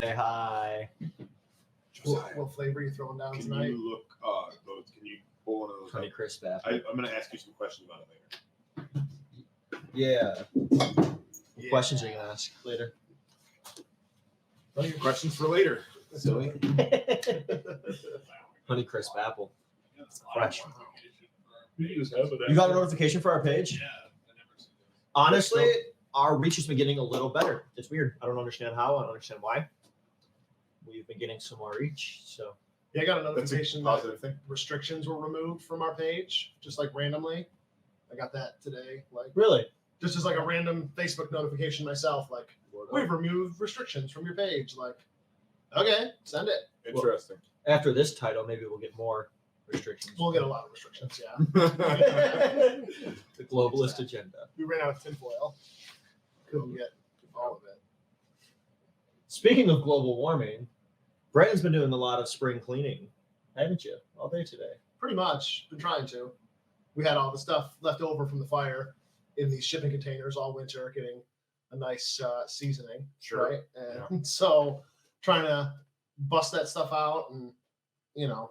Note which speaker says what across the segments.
Speaker 1: Say hi.
Speaker 2: What flavor are you throwing down tonight?
Speaker 3: Can you look? Can you pull one of those?
Speaker 1: Honey crisp apple.
Speaker 3: I'm going to ask you some questions about it later.
Speaker 1: Yeah. What questions are you gonna ask later?
Speaker 3: Well, your questions for later. Silly.
Speaker 1: Honey crisp apple. Fresh.
Speaker 3: You
Speaker 1: got a notification for our page? Honestly, our reach has been getting a little better. It's weird. I don't understand how. I don't understand why. We've been getting some more reach. So
Speaker 2: Yeah, I got a notification that
Speaker 3: positive thing.
Speaker 2: restrictions were removed from our page, just like randomly. I got that today. Like
Speaker 1: really,
Speaker 2: just as like a random Facebook notification myself, like we've removed restrictions from your page. Like, okay, send it.
Speaker 3: Interesting.
Speaker 1: After this title, maybe we'll get more restrictions.
Speaker 2: We'll get a lot of restrictions, yeah.
Speaker 1: The globalist agenda.
Speaker 2: We ran out of tinfoil. Couldn't get all of it.
Speaker 1: Speaking of global warming, Brandon's been doing a lot of spring cleaning, haven't you? All day today.
Speaker 2: Pretty much. Been trying to. We had all the stuff left over from the fire in these shipping containers all winter, getting a nice seasoning.
Speaker 3: Sure.
Speaker 2: Right? And so trying to bust that stuff out and,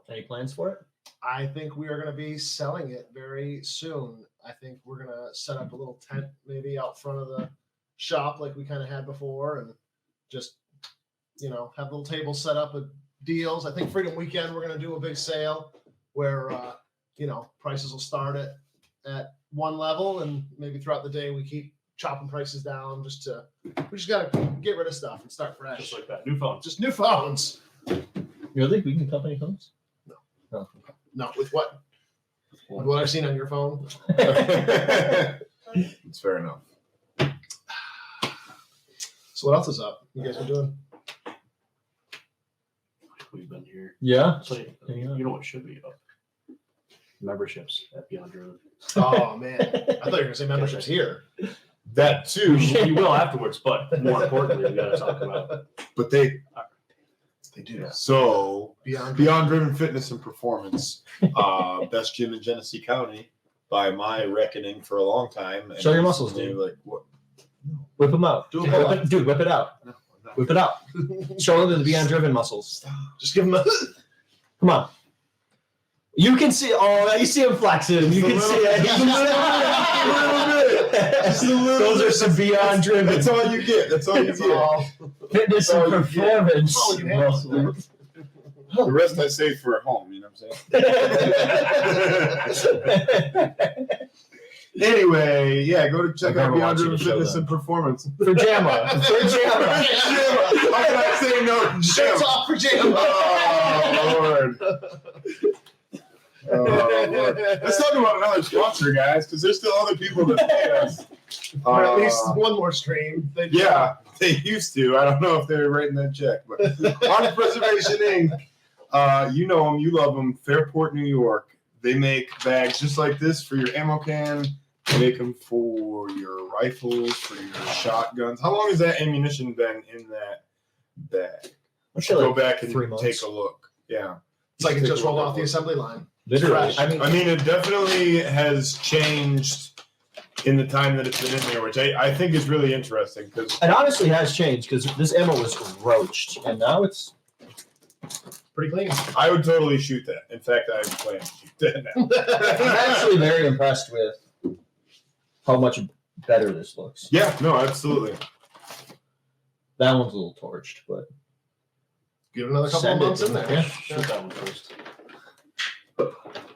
Speaker 1: Any plans for it?
Speaker 2: I think we are going to be selling it very soon. I think we're going to set up a little tent maybe out front of the shop like we kind of had before and just, have little tables set up with deals. I think Freedom Weekend, we're going to do a big sale where, prices will start at one level and maybe throughout the day we keep chopping prices down we just got to get rid of stuff and start fresh.
Speaker 3: Just like that. New phone.
Speaker 2: Just new phones.
Speaker 1: Really? We can company phones? No.
Speaker 2: No, with what? With what I've seen on your phone.
Speaker 3: It's fair enough.
Speaker 2: So what else is up? You guys been doing?
Speaker 4: We've been here.
Speaker 1: Yeah.
Speaker 4: So, you know what should be up? Memberships at Beyond Driven.
Speaker 2: Oh man, I thought you were gonna say memberships here.
Speaker 3: That too.
Speaker 4: You will afterwards, but more importantly, we got to talk about.
Speaker 3: But they
Speaker 2: do.
Speaker 4: Yeah.
Speaker 3: So
Speaker 2: Beyond
Speaker 3: Driven Fitness and Performance, best gym in Genesee County by my reckoning for a long time. And
Speaker 1: Show your muscles, dude.
Speaker 3: Like what?
Speaker 1: Whip them out.
Speaker 2: Do a pull-up.
Speaker 1: Dude, whip it out.
Speaker 3: No,
Speaker 1: Whip it out. Show them the Beyond Driven muscles.
Speaker 3: Stop.
Speaker 2: Just give them a.
Speaker 1: Come on. You can see. Oh, you see him flexing. You can see it.
Speaker 3: Just a little
Speaker 1: Those
Speaker 3: bit.
Speaker 1: are some Beyond Driven.
Speaker 3: That's all you get. That's all you get.
Speaker 1: Fitness and performance.
Speaker 2: all you get.
Speaker 1: muscles.
Speaker 3: The rest I save for at home. You know what I'm saying? Anyway, yeah, go to check out Beyond Driven Fitness and Performance.
Speaker 1: For JAMA.
Speaker 3: How can I say no?
Speaker 2: Shirts off for Jim.
Speaker 3: Oh, Lord. Oh, Lord. Let's talk about another sponsor, guys, because there's still other people that pay us.
Speaker 2: Or at least one more stream.
Speaker 3: Yeah, they used to. I don't know if they're writing that check, but Honor Preservation Inc. You know them, you love them. Fairport, New York. They make bags just like this for your ammo can. They make them for your rifles, for your shotguns. How long has that ammunition been in that bag? Go back and
Speaker 1: 3 months.
Speaker 3: take a look. Yeah.
Speaker 2: It's like it just rolled off the assembly line.
Speaker 1: Literally.
Speaker 2: Fresh.
Speaker 1: I mean,
Speaker 3: it definitely has changed in the time that it's been in there, which I think is really interesting because
Speaker 1: it honestly has changed because this ammo was roached, and now it's
Speaker 2: Pretty clean.
Speaker 3: I would totally shoot that. In fact, I plan to shoot that now.
Speaker 1: I'm actually very impressed with how much better this looks.
Speaker 3: Yeah, no, absolutely.
Speaker 1: That one's a little torched, but
Speaker 2: Give it another couple
Speaker 1: Send
Speaker 2: of
Speaker 1: it,
Speaker 2: months in there.
Speaker 1: yeah.
Speaker 4: Shoot that one first.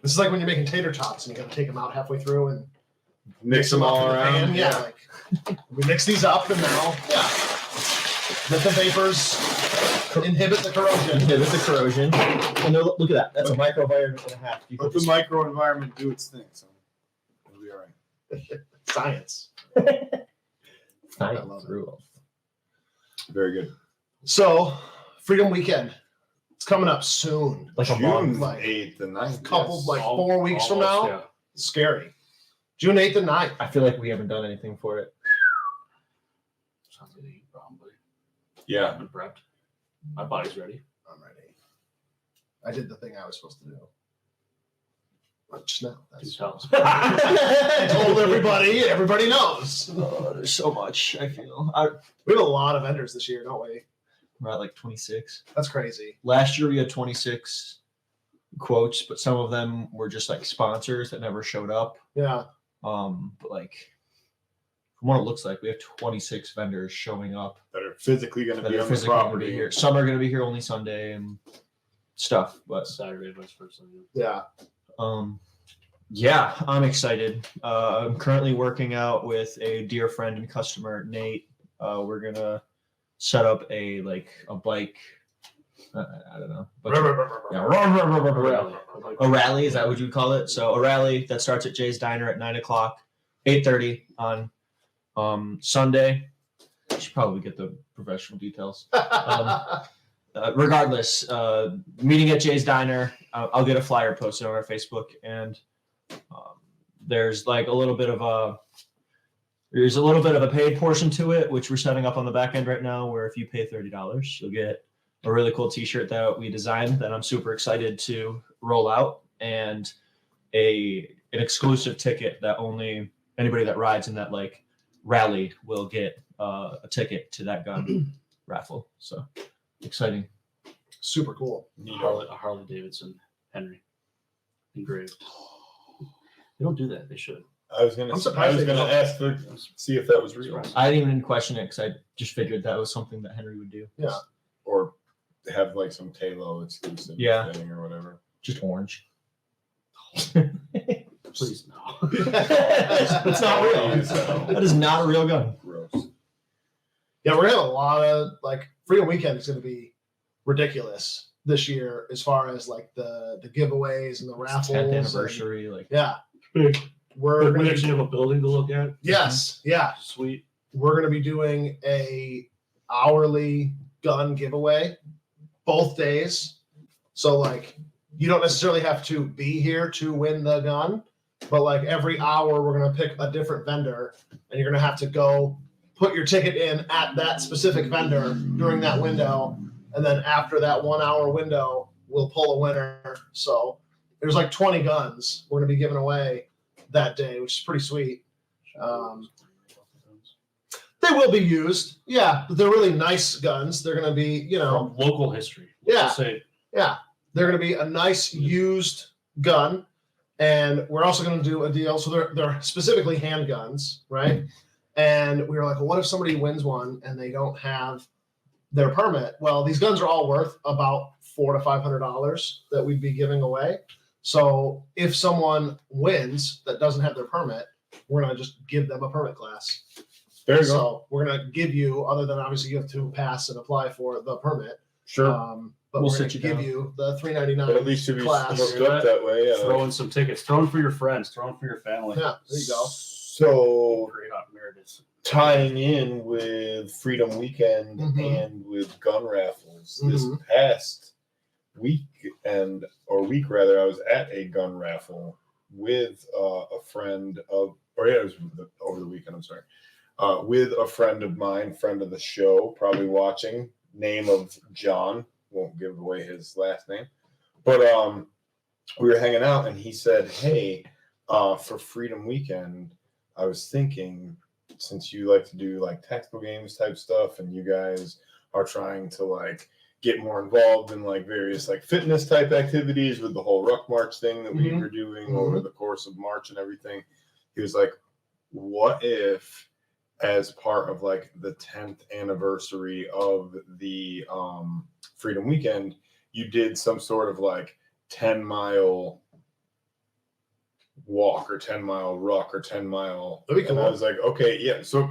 Speaker 2: This is like when you're making tater tots and you got to take them out halfway through and
Speaker 3: Mix them all
Speaker 2: up in the
Speaker 3: around.
Speaker 2: pan. Yeah, like we mix these up and now, let the vapors inhibit the corrosion.
Speaker 1: inhibit the corrosion. And look at that. That's a microenvironment and a half. You
Speaker 3: Let the microenvironment do its thing. So it'll be all right.
Speaker 2: Science.
Speaker 1: Science
Speaker 2: I love it.
Speaker 1: rule.
Speaker 3: Very good.
Speaker 2: So, Freedom Weekend. It's coming up soon.
Speaker 1: Like a
Speaker 3: June
Speaker 1: month.
Speaker 2: like
Speaker 3: 8th and 9th.
Speaker 2: couple,
Speaker 3: yes.
Speaker 2: like 4 weeks from
Speaker 4: Almost,
Speaker 2: now.
Speaker 4: yeah.
Speaker 2: Scary. June 8th and 9th.
Speaker 1: I feel like we haven't done anything for it.
Speaker 4: Something to eat, probably.
Speaker 3: Yeah.
Speaker 4: I've been prepped. My body's ready.
Speaker 2: I'm ready. I did the thing I was supposed to do. Just now. That's I told everybody. Everybody knows.
Speaker 1: Oh, there's so much. I feel.
Speaker 2: We have a lot of vendors this year, don't we?
Speaker 1: We're at like 26.
Speaker 2: That's crazy.
Speaker 1: Last year we had 26 quotes, but some of them were just like sponsors that never showed up.
Speaker 2: Yeah.
Speaker 1: But like from what it looks like, we have 26 vendors showing up
Speaker 3: that are physically going to
Speaker 1: that
Speaker 3: be
Speaker 1: are
Speaker 3: on the
Speaker 1: physically gonna
Speaker 3: property.
Speaker 1: be here. Some are going to be here only Sunday and stuff. But
Speaker 4: Saturday, vice versa.
Speaker 2: Yeah.
Speaker 1: yeah, I'm excited. I'm currently working out with a dear friend and customer, Nate. We're gonna set up a bike. I don't know.
Speaker 4: Rally.
Speaker 1: A rally, is that what you would call it? So a rally that starts at Jay's Diner at 9:00, 8:30 on Sunday. I should probably get the professional details. Regardless, meeting at Jay's Diner. I'll get a flyer posted on our Facebook, and there's like a little bit of a paid portion to it, which we're setting up on the back end right now. Where if you pay $30, you'll get a really cool T-shirt that we designed that I'm super excited to roll out, and an exclusive ticket that only anybody that rides in that like rally will get a ticket to that gun raffle. So exciting.
Speaker 2: Super cool.
Speaker 4: Harley Davidson Henry engraved. They don't do that. They should.
Speaker 3: I was gonna ask for see if that was real,
Speaker 1: I didn't even question it because I just figured that was something that Henry would do.
Speaker 2: Yeah.
Speaker 3: or have like some Talo exclusive thing or whatever.
Speaker 1: Just orange.
Speaker 4: Please no.
Speaker 1: It's not real. That is not a real gun.
Speaker 3: Gross.
Speaker 2: Yeah, we're gonna have a lot of like Freedom Weekend is gonna be ridiculous this year as far as like the giveaways and the raffles.
Speaker 1: 10th anniversary. Like
Speaker 2: Yeah.
Speaker 4: Big.
Speaker 2: We're
Speaker 4: We
Speaker 2: gonna
Speaker 4: actually have a building to look at.
Speaker 2: yes, yeah.
Speaker 4: Sweet.
Speaker 2: We're gonna be doing a hourly gun giveaway both days. So like you don't necessarily have to be here to win the gun, but like every hour we're gonna pick a different vendor and you're gonna have to go put your ticket in at that specific vendor during that window. And then after that 1 hour window, we'll pull a winner. So there's like 20 guns we're gonna be giving away that day, which is pretty sweet. They will be used, yeah, but they're really nice guns. They're gonna be,
Speaker 4: From local history.
Speaker 2: Yeah.
Speaker 4: Just say
Speaker 2: yeah, they're gonna be a nice used gun, and we're also gonna do a deal. So they're specifically handguns, right? And we were like, well, what if somebody wins one and they don't have their permit? Well, these guns are all worth about $400 to $500 that we'd be giving away. So if someone wins that doesn't have their permit, we're gonna just give them a permit class.
Speaker 3: There you go.
Speaker 2: So we're gonna give you, other than obviously you have to pass and apply for the permit.
Speaker 3: Sure.
Speaker 2: But
Speaker 1: We'll
Speaker 2: we're gonna
Speaker 1: sit you
Speaker 2: give
Speaker 1: down.
Speaker 2: you the $399
Speaker 3: But at least to be
Speaker 2: class.
Speaker 3: hooked up that way. Yeah.
Speaker 4: throw in some tickets. Throw in for your friends. Throw in for your family.
Speaker 2: Yeah, there you go.
Speaker 3: So
Speaker 4: Great on Meredith.
Speaker 3: tying in with Freedom Weekend
Speaker 2: Mhm.
Speaker 3: and with gun raffles, this past week rather, I was at a gun raffle with a friend of, it was over the weekend. I'm sorry, with a friend of mine, friend of the show, probably watching. Name of John, won't give away his last name, but we were hanging out, and he said, "Hey, for Freedom Weekend, I was thinking, since you like to do like tactical games type stuff, and you guys are trying to like get more involved in like various like fitness type activities with the whole Ruck March thing that we were doing over the course of March and everything." He was like, "What if, as part of like the 10th anniversary of the Freedom Weekend, you did some sort of like 10-mile walk or 10-mile ruck or 10-mile?"
Speaker 2: That'd be
Speaker 3: And
Speaker 2: cool.
Speaker 3: I was like, okay, yeah. So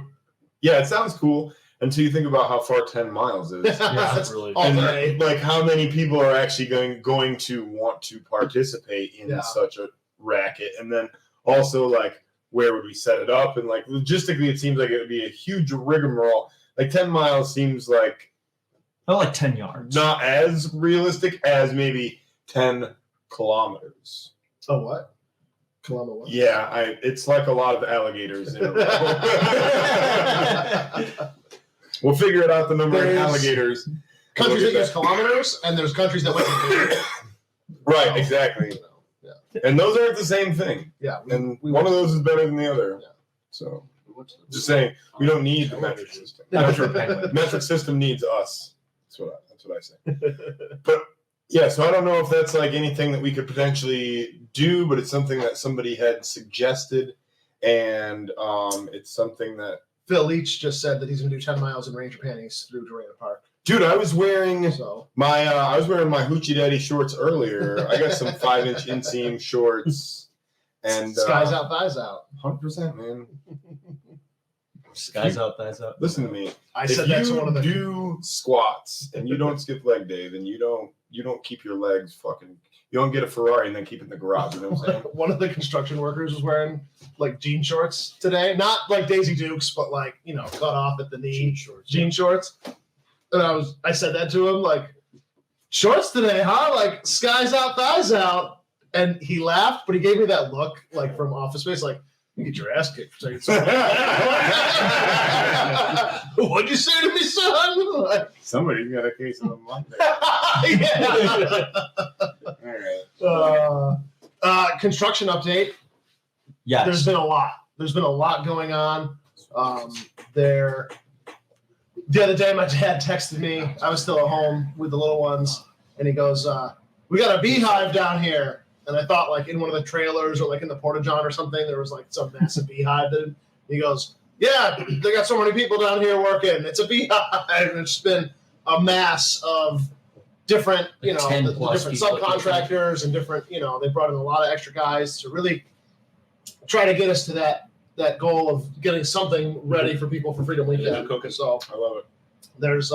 Speaker 3: yeah, it sounds cool until you think about how far 10 miles is.
Speaker 2: That's
Speaker 4: really-
Speaker 2: all
Speaker 3: And
Speaker 2: day.
Speaker 3: like how many people are actually going to want to participate in
Speaker 2: Yeah.
Speaker 3: such a racket, and then also like where would we set it up, and like logistically it seems like it would be a huge rigmarole. Like 10 miles seems like
Speaker 1: Not like 10 yards.
Speaker 3: not as realistic as maybe 10 kilometers.
Speaker 2: Oh, what? Kilometer what?
Speaker 3: Yeah, it's like a lot of alligators in a row. We'll figure it out, the number of
Speaker 2: There's-
Speaker 3: alligators.
Speaker 2: Countries
Speaker 3: We'll
Speaker 2: that
Speaker 3: get
Speaker 2: use kilometers, and there's countries that went to
Speaker 3: Right, exactly.
Speaker 2: Yeah.
Speaker 3: And those aren't the same thing.
Speaker 2: Yeah.
Speaker 3: And one of those is better than the other.
Speaker 2: Yeah.
Speaker 3: So just saying, we don't need the metric system.
Speaker 1: Metric penguin.
Speaker 3: Metric system needs us. That's what I say. But yeah, so I don't know if that's like anything that we could potentially do, but it's something that somebody had suggested, and it's something that
Speaker 2: Phil Leach just said that he's gonna do 10 miles in Ranger panties through Durant Park.
Speaker 3: dude, I was wearing
Speaker 2: So
Speaker 3: my Hoochie Daddy shorts earlier. I got some 5-inch inseam shorts, and
Speaker 2: skies out, thighs out.
Speaker 3: 100%, man.
Speaker 1: Skies out, thighs out.
Speaker 3: Listen to me.
Speaker 2: I
Speaker 3: If
Speaker 2: said that to
Speaker 3: you
Speaker 2: one of the
Speaker 3: do squats and you don't skip leg day, then you don't keep your legs fucking. You don't get a Ferrari and then keep it in the garage. You know what I'm saying?
Speaker 2: one of the construction workers was wearing like jean shorts today, not like Daisy Dukes, but like cut off at the knee jean shorts. And I said that to him like, shorts today, huh? Like skies out, thighs out. And he laughed, but he gave me that look like from Office Space, like you get your ass kicked for saying something. What'd you say to me, son? Like,
Speaker 3: Somebody's got a case of the Monday.
Speaker 2: yeah.
Speaker 3: All right.
Speaker 2: Construction update.
Speaker 1: Yes.
Speaker 2: There's been a lot. There's been a lot going on. The other day, my dad texted me. I was still at home with the little ones, and he goes, "We got a beehive down here." And I thought, like in one of the trailers or like in the Porta-John or something, there was like some massive beehive. And he goes, "Yeah, they got so many people down here working. It's a beehive." And it's been a mass of different, the
Speaker 1: 10 plus
Speaker 2: different
Speaker 1: people.
Speaker 2: subcontractors and different, they brought in a lot of extra guys to really try to get us to that goal of getting something ready for people for Freedom Weekend. So
Speaker 3: I love it.
Speaker 2: there's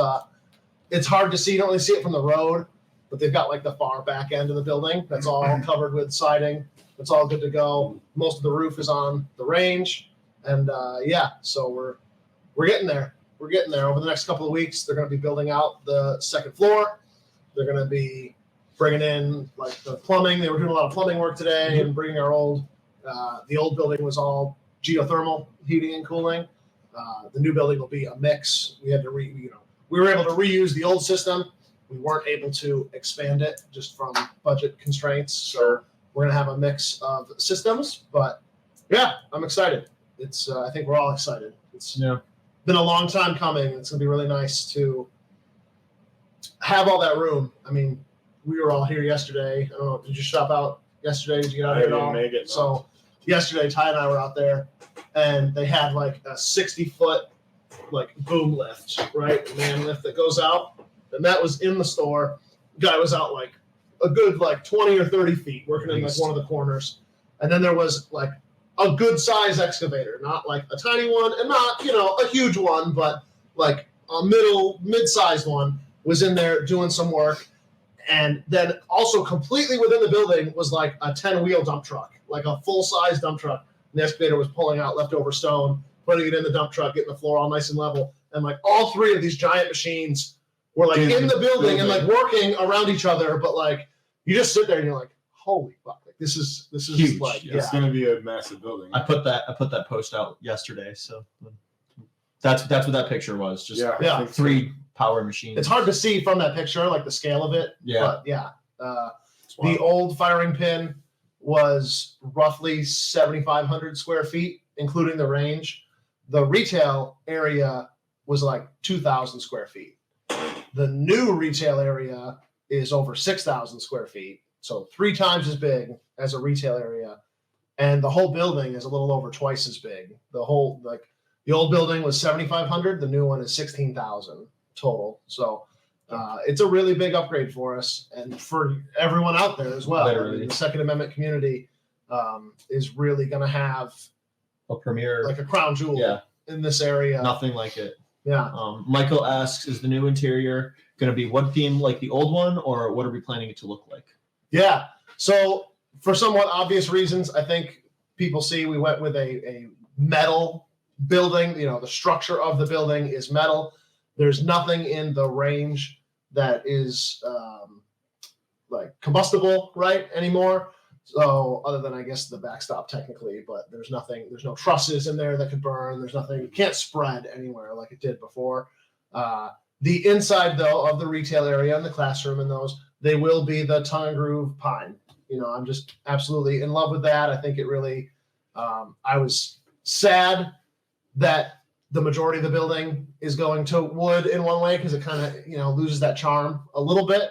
Speaker 2: it's hard to see. You don't really see it from the road, but they've got like the far back end of the building that's all covered with siding. It's all good to go. Most of the roof is on the range, and so we're getting there. We're getting there. Over the next couple of weeks, they're going to be building out the second floor. They're going to be bringing in like the plumbing. They were doing a lot of plumbing work today and bringing our the old building was all geothermal heating and cooling. The new building will be a mix. We had to we were able to reuse the old system. We weren't able to expand it just from budget constraints. So we're going to have a mix of systems, but yeah, I'm excited. It's, I think we're all excited. It's been a long time coming. It's going to be really nice to have all that room. I mean, we were all here yesterday. I don't know. Did you shop out yesterday? Did you get out here at all?
Speaker 3: Make it, no.
Speaker 2: So yesterday, Ty and I were out there, and they had like a 60-foot like boom lift, right? A man lift that goes out, and that was in the store. Guy was out like a good like 20 or 30 feet, working in like one of the corners, and then there was like a good size excavator, not like a tiny one, and not a huge one, but like a mid-sized one was in there doing some work. And then also completely within the building was like a 10-wheel dump truck, like a full-size dump truck. And the excavator was pulling out leftover stone, putting it in the dump truck, getting the floor all nice and level. And like all three of these giant machines were like in the building and like working around each other. But like you just sit there and you're like, holy fuck, like this is
Speaker 1: Huge.
Speaker 2: like
Speaker 3: It's going to be a massive building.
Speaker 1: I put that post out yesterday, so that's what that picture was. Just
Speaker 3: I
Speaker 2: Yeah.
Speaker 3: think so.
Speaker 1: 3 power machines.
Speaker 2: It's hard to see from that picture, like the scale of it.
Speaker 1: Yeah.
Speaker 2: But yeah. The old firing pin was roughly 7,500 square feet, including the range. The retail area was like 2,000 square feet. The new retail area is over 6,000 square feet. So 3 times as big as a retail area. And the whole building is a little over twice as big. The old building was 7,500. The new one is 16,000 total. So it's a really big upgrade for us and for everyone out there as well.
Speaker 1: Literally.
Speaker 2: I mean, the Second Amendment community is really going to have
Speaker 1: a premier,
Speaker 2: like a crown jewel in this area.
Speaker 1: nothing like it.
Speaker 2: Yeah.
Speaker 1: Michael asks, is the new interior going to be one theme like the old one, or what are we planning it to look like?
Speaker 2: Yeah. So for somewhat obvious reasons, I think people see we went with a metal building. The structure of the building is metal. There's nothing in the range that is like combustible, right, anymore. So other than, I guess, the backstop technically, but there's no trusses in there that could burn. There's nothing, it can't spread anywhere like it did before. The inside, though, of the retail area and the classroom and those, they will be the tongue and groove pine. I'm just absolutely in love with that. I think it really, I was sad that the majority of the building is going to wood in one way because it kind of loses that charm a little bit.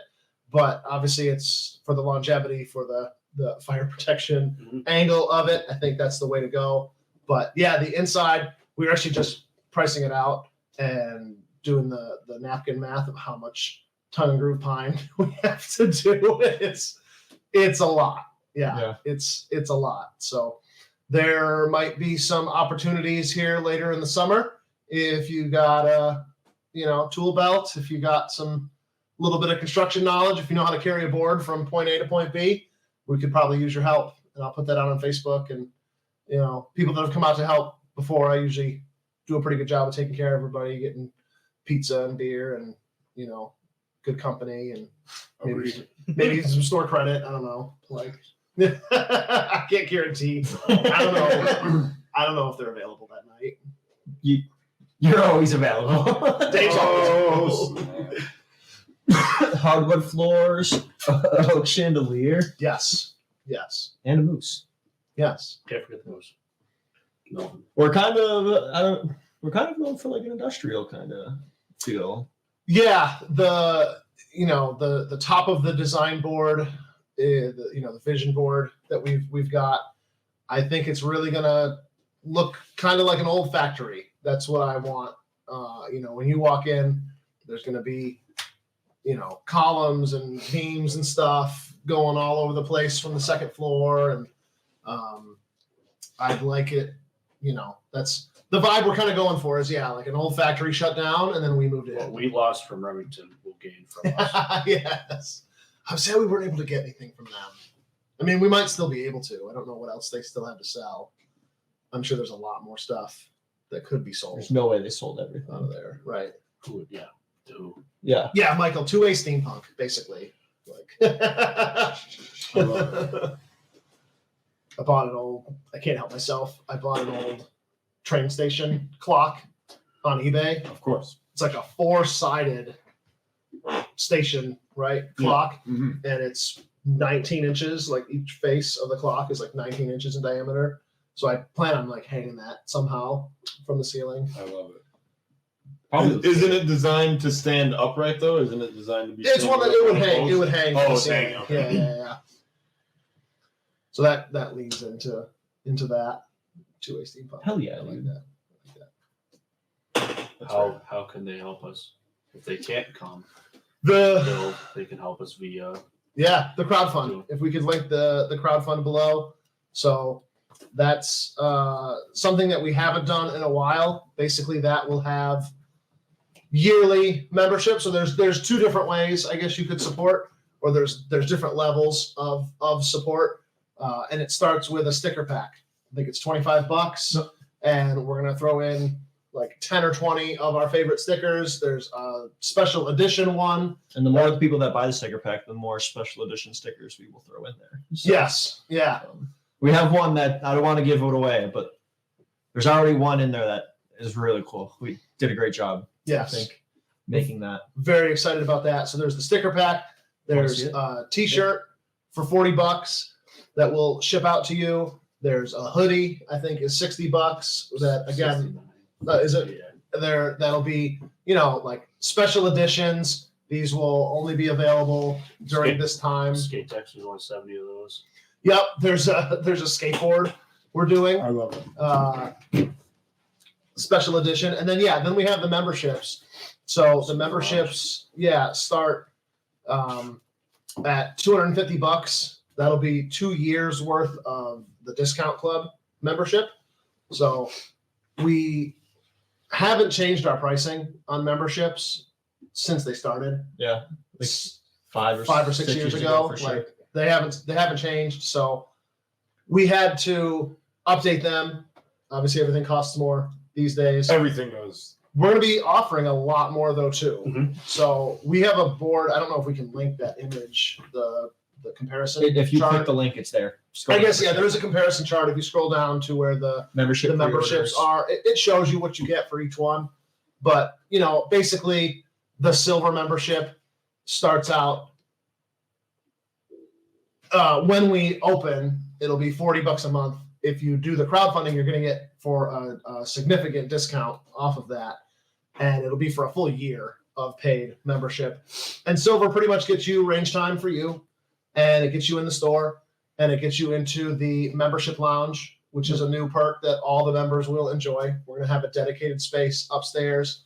Speaker 2: But obviously, it's for the longevity, for the fire protection angle of it. I think that's the way to go. But yeah, the inside, we were actually just pricing it out and doing the napkin math of how much tongue and groove pine we have to do. It's a lot. Yeah. It's a lot. So there might be some opportunities here later in the summer if you got a tool belt, if you got some little bit of construction knowledge, if you know how to carry a board from point A to point B, we could probably use your help. And I'll put that out on Facebook. And people that have come out to help before, I usually do a pretty good job of taking care of everybody, getting pizza and beer and good company and maybe some store credit. I don't know. I can't guarantee. I don't know if they're available that night.
Speaker 1: You're always available.
Speaker 2: Dave's always
Speaker 1: Hardwood floors, oak chandelier,
Speaker 2: Yes.
Speaker 1: and a moose.
Speaker 2: Yes.
Speaker 4: Can't forget the moose. No.
Speaker 1: We're kind of going for like an industrial kind of feel.
Speaker 2: Yeah. The top of the design board, the vision board that we've got, I think it's really gonna look kind of like an old factory. That's what I want. When you walk in, there's gonna be columns and beams and stuff going all over the place from the second floor, and I'd like it. That's the vibe we're kind of going for. Is like an old factory shut down, and then we moved in.
Speaker 4: What we lost from Remington, we'll gain from us.
Speaker 2: Yes. I'm sad we weren't able to get anything from them. I mean, we might still be able to. I don't know what else they still have to sell. I'm sure there's a lot more stuff that could be sold
Speaker 1: There's no way they sold everything.
Speaker 2: out of there. Right.
Speaker 4: Who would, do.
Speaker 1: Yeah.
Speaker 2: Yeah, Michael, two-way steampunk, basically. I bought an old, I can't help myself. I bought an old train station clock on eBay.
Speaker 3: Of course.
Speaker 2: It's like a 4-sided station, right? Clock.
Speaker 3: Mm-hmm.
Speaker 2: And it's 19 inches, like each face of the clock is like 19 inches in diameter. So I plan on hanging that somehow from the ceiling.
Speaker 3: I love it.
Speaker 1: Probably
Speaker 3: Isn't it designed to stand upright though? Isn't it designed to be?
Speaker 2: It's one that it would hang. It would hang.
Speaker 3: Oh,
Speaker 2: from the
Speaker 3: it's
Speaker 2: ceiling.
Speaker 3: hanging, okay.
Speaker 2: Yeah. So that leads into that two-way steampunk.
Speaker 1: Hell yeah,
Speaker 2: I like
Speaker 1: dude.
Speaker 2: that.
Speaker 4: How can they help us? If they can't come, they can help us via.
Speaker 2: Yeah, the crowdfund. If we could link the crowdfund below. So that's something that we haven't done in a while. Basically, that will have yearly membership. So there's two different ways, I guess, you could support, or there's different levels of support. And it starts with a sticker pack. I think it's $25, and we're gonna throw in like 10 or 20 of our favorite stickers. There's a special edition one.
Speaker 1: And the more the people that buy the sticker pack, the more special edition stickers we will throw in there. So,
Speaker 2: Yes. Yeah.
Speaker 1: we have one that I don't want to give it away, but there's already one in there that is really cool. We did a great job,
Speaker 2: Yes.
Speaker 1: I think, making that.
Speaker 2: Very excited about that. So there's the sticker pack. There's
Speaker 1: see it?
Speaker 2: a t-shirt for $40 that will ship out to you. There's a hoodie, I think is $60. That again, is it?
Speaker 4: Yeah.
Speaker 2: That'll be, like special editions. These will only be available during this time.
Speaker 4: Skate Tex is only 70 of those.
Speaker 2: Yep. There's a skateboard we're doing.
Speaker 3: I love it.
Speaker 2: Special edition. And then we have the memberships. So the memberships, start at $250. That'll be 2 years worth of the discount club membership. So we haven't changed our pricing on memberships since they started.
Speaker 1: Yeah. Like 5 or 6
Speaker 2: years ago.
Speaker 1: for sure.
Speaker 2: They haven't changed. So we had to update them. Obviously everything costs more these days.
Speaker 3: Everything goes.
Speaker 2: We're going to be offering a lot more though too.
Speaker 4: Mhm.
Speaker 2: So we have a board. I don't know if we can link that image, the comparison.
Speaker 1: If you
Speaker 2: chart.
Speaker 1: click the link, it's there.
Speaker 2: I guess there is a comparison chart. If you scroll down to where the
Speaker 1: membership
Speaker 2: memberships
Speaker 1: pre-orders.
Speaker 2: are, it shows you what you get for each one. But basically the silver membership starts out when we open, it'll be $40 a month if you do the crowdfunding, you're getting it for a significant discount off of that. And it'll be for a full year of paid membership. And silver pretty much gets you range time for you, and it gets you in the store, and it gets you into the membership lounge, which is a new perk that all the members will enjoy. We're going to have a dedicated space upstairs,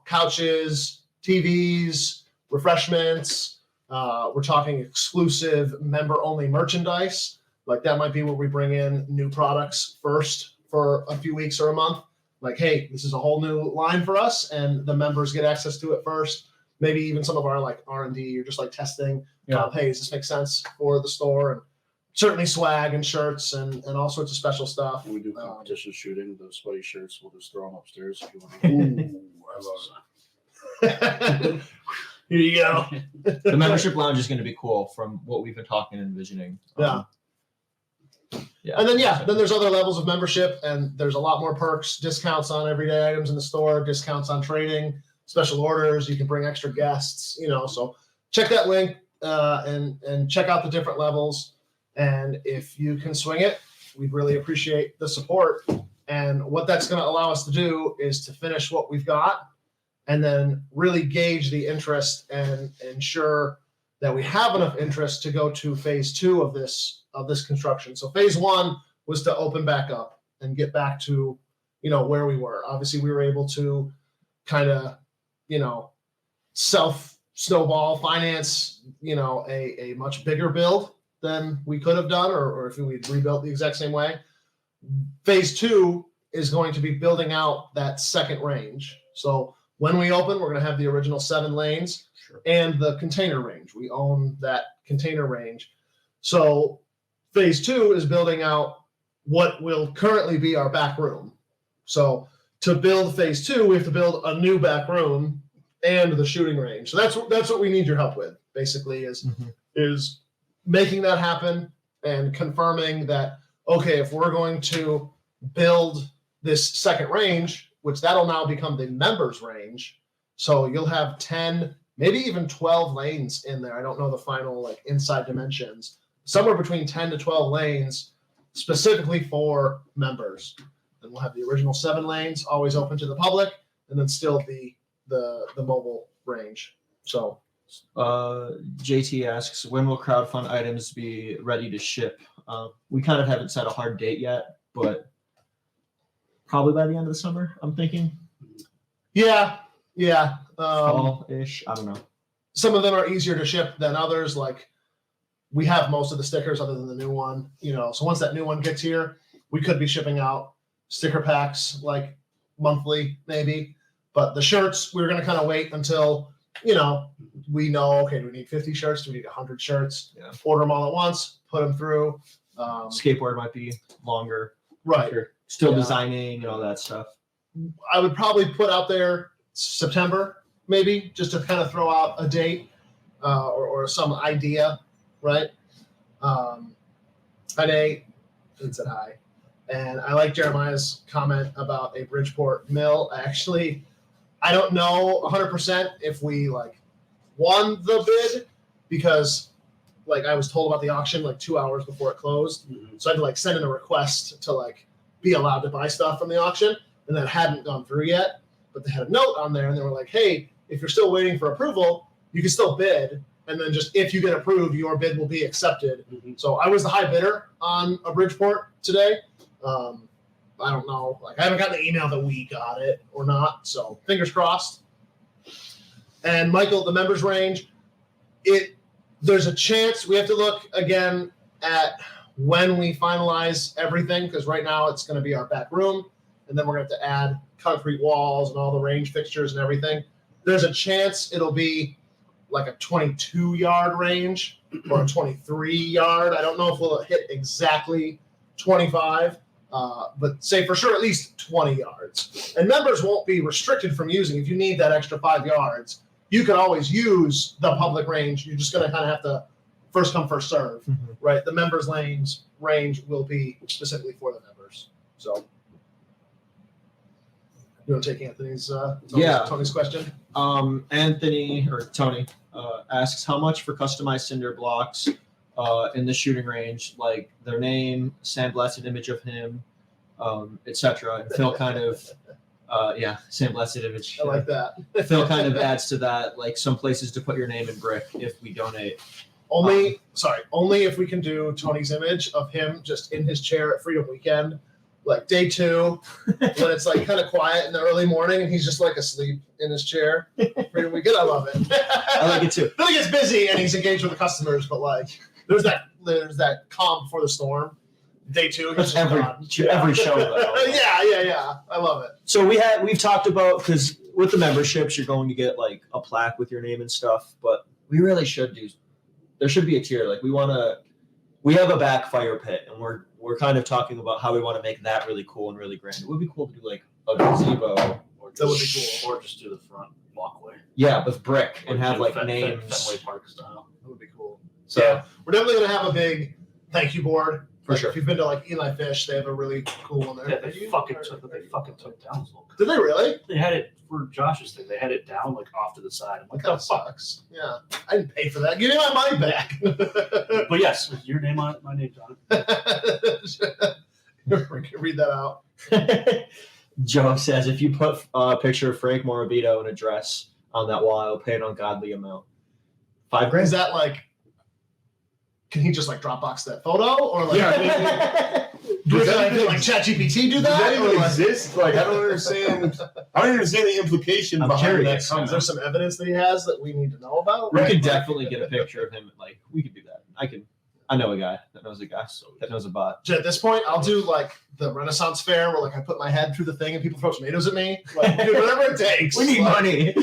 Speaker 2: couches, TVs, refreshments. We're talking exclusive member-only merchandise. Like that might be where we bring in new products first for a few weeks or a month. Like, hey, this is a whole new line for us, and the members get access to it first. Maybe even some of our like R&D or just like testing.
Speaker 1: Yeah.
Speaker 2: Hey, does this make sense for the store? And certainly swag and shirts and all sorts of special stuff.
Speaker 4: When we do competition shooting, those sweaty shirts, we'll just throw them upstairs if you want to.
Speaker 3: Ooh, I love it.
Speaker 2: Here you go.
Speaker 1: The membership lounge is going to be cool from what we've been talking and envisioning.
Speaker 2: Yeah.
Speaker 1: Yeah.
Speaker 2: And then then there's other levels of membership, and there's a lot more perks, discounts on everyday items in the store, discounts on trading, special orders. You can bring extra guests, So check that link and check out the different levels. And if you can swing it, we'd really appreciate the support. And what that's going to allow us to do is to finish what we've got, and then really gauge the interest and ensure that we have enough interest to go to phase 2 of this construction. So phase 1 was to open back up and get back to, where we were. Obviously, we were able to kind of, self snowball finance, a much bigger build than we could have done, or if we'd rebuilt the exact same way. Phase 2 is going to be building out that second range. So when we open, we're going to have the original 7 lanes and the container range. We own that container range. So phase 2 is building out what will currently be our back room. So to build phase 2, we have to build a new back room and the shooting range. So that's what we need your help with, basically, is making that happen and confirming that, okay, if we're going to build this second range, which that'll now become the members range. So you'll have 10, maybe even 12 lanes in there. I don't know the final inside dimensions. Somewhere between 10 to 12 lanes specifically for members. And we'll have the original 7 lanes always open to the public, and then still the mobile range. So
Speaker 1: JT asks, when will crowdfund items be ready to ship? We kind of haven't set a hard date yet, but probably by the end of the summer, I'm thinking.
Speaker 2: Yeah.
Speaker 1: Fall-ish, I don't know.
Speaker 2: Some of them are easier to ship than others. Like we have most of the stickers other than the new one, So once that new one gets here, we could be shipping out sticker packs like monthly, maybe. But the shirts, we're going to kind of wait until, we know, okay, do we need 50 shirts? Do we need 100 shirts?
Speaker 1: Yeah.
Speaker 2: Order them all at once, put them through.
Speaker 1: Skateboard might be longer.
Speaker 2: Right.
Speaker 1: Still designing and all that stuff.
Speaker 2: I would probably put out there September, maybe, just to kind of throw out a date or some idea, right? Hi, Nate. It said hi. And I like Jeremiah's comment about a Bridgeport mill. I don't know 100% if we won the bid, because I was told about the auction 2 hours before it closed.
Speaker 4: Mm-hmm.
Speaker 2: So I had to send in a request to be allowed to buy stuff from the auction, and that hadn't gone through yet. But they had a note on there, and they were like, hey, if you're still waiting for approval, you can still bid. And then just if you get approved, your bid will be accepted.
Speaker 4: Mm-hmm.
Speaker 2: So I was the high bidder on a Bridgeport today. I don't know. I haven't gotten the email that we got it or not. So fingers crossed. And Michael, the members range, there's a chance we have to look again at when we finalize everything, because right now it's going to be our back room, and then we're going to have to add concrete walls and all the range fixtures and everything. There's a chance it'll be a 22-yard range or a 23-yard. I don't know if we'll hit exactly 25, but say for sure at least 20 yards. And members won't be restricted from using. If you need that extra 5 yards, you can always use the public range. You're just going to kind of have to first come, first serve, right? The members' lanes range will be specifically for the members. So you want to take Anthony's Tony's question?
Speaker 1: Anthony or Tony asks how much for customized cinder blocks. in the shooting range, like their name, sandblasted image of him, etc. And Phil kind of, sandblasted image.
Speaker 2: I like that.
Speaker 1: Phil kind of adds to that, like some places to put your name in brick if we donate.
Speaker 2: Only if we can do Tony's image of him just in his chair at Freedom Weekend, like day 2, when it's like kind of quiet in the early morning and he's just like asleep in his chair. Freedom Weekend, I love it.
Speaker 1: I like it too.
Speaker 2: Then he gets busy and he's engaged with the customers, but like there's that calm before the storm. Day 2, he's just
Speaker 1: every
Speaker 2: gone.
Speaker 1: every show though.
Speaker 2: yeah. I love it.
Speaker 1: So we've talked about, because with the memberships you're going to get like a plaque with your name and stuff, but we really should do. There should be a tier. Like we have a back fire pit, and we're kind of talking about how we want to make that really cool and really grand. It would be cool to do like a gazebo,
Speaker 4: Or
Speaker 2: That would be
Speaker 4: just- Or just do the front walkway.
Speaker 1: yeah, with brick and
Speaker 4: Or
Speaker 1: have
Speaker 4: do
Speaker 1: like
Speaker 4: Fenway
Speaker 1: names.
Speaker 4: Park style.
Speaker 2: That would be cool.
Speaker 1: So
Speaker 2: Yeah, we're definitely gonna have a big thank you board.
Speaker 1: For
Speaker 2: Like,
Speaker 1: sure.
Speaker 2: If you've been to like Eli Fish, they have a really cool one there.
Speaker 4: Yeah, they fucking took down.
Speaker 2: Did they really?
Speaker 4: They had it for Josh's thing. They had it down like off to the side. I'm
Speaker 2: That
Speaker 4: like,
Speaker 2: kind
Speaker 4: oh
Speaker 2: of
Speaker 4: fuck.
Speaker 2: sucks. Yeah, I didn't pay for that. Give me my money back.
Speaker 4: But yes, with your name on it, my name's on it.
Speaker 2: Read that out.
Speaker 1: Joe says if you put a picture of Frank Morabito and a dress on that wall, I'll pay an ungodly amount. $5,000.
Speaker 2: Is that like? Can he just like Dropbox that photo or like?
Speaker 3: Does that
Speaker 2: Can
Speaker 3: even
Speaker 2: like ChatGPT do
Speaker 3: Does
Speaker 2: that?
Speaker 3: that
Speaker 2: Or,
Speaker 3: even
Speaker 2: like,
Speaker 3: exist? Like, I don't understand the implication
Speaker 1: I'm
Speaker 3: behind
Speaker 1: curious.
Speaker 3: that
Speaker 2: is there
Speaker 3: concept.
Speaker 2: some evidence that he has that we need to know about?
Speaker 1: We could definitely get a picture of him. Like we could do that. I know a guy that knows a guy that knows a bot.
Speaker 2: At this point, I'll do like the Renaissance Fair where like I put my head through the thing and people throw tomatoes at me. Like, dude, whatever it takes.
Speaker 1: We need
Speaker 2: Like-
Speaker 1: money.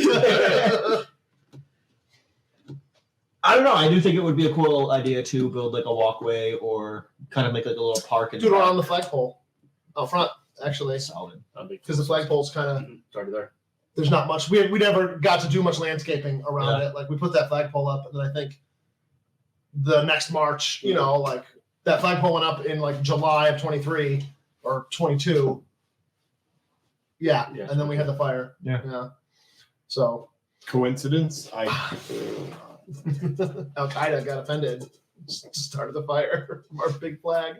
Speaker 1: I don't know. I do think it would be a cool idea to build like a walkway or kind of make like a little park and
Speaker 2: Do it around the flagpole out front, actually,
Speaker 1: solid.
Speaker 2: because the flagpole's kind of
Speaker 4: It's already there.
Speaker 2: there's not much. We never got to do much landscaping around it. Like we put that flagpole up, and then I think the next March, like that flagpole went up in like July of 23 or 22. Yeah,
Speaker 4: Yeah.
Speaker 2: and then we had the fire.
Speaker 1: Yeah.
Speaker 2: So
Speaker 3: Coincidence?
Speaker 2: Al Qaeda got offended, started the fire from our big flag.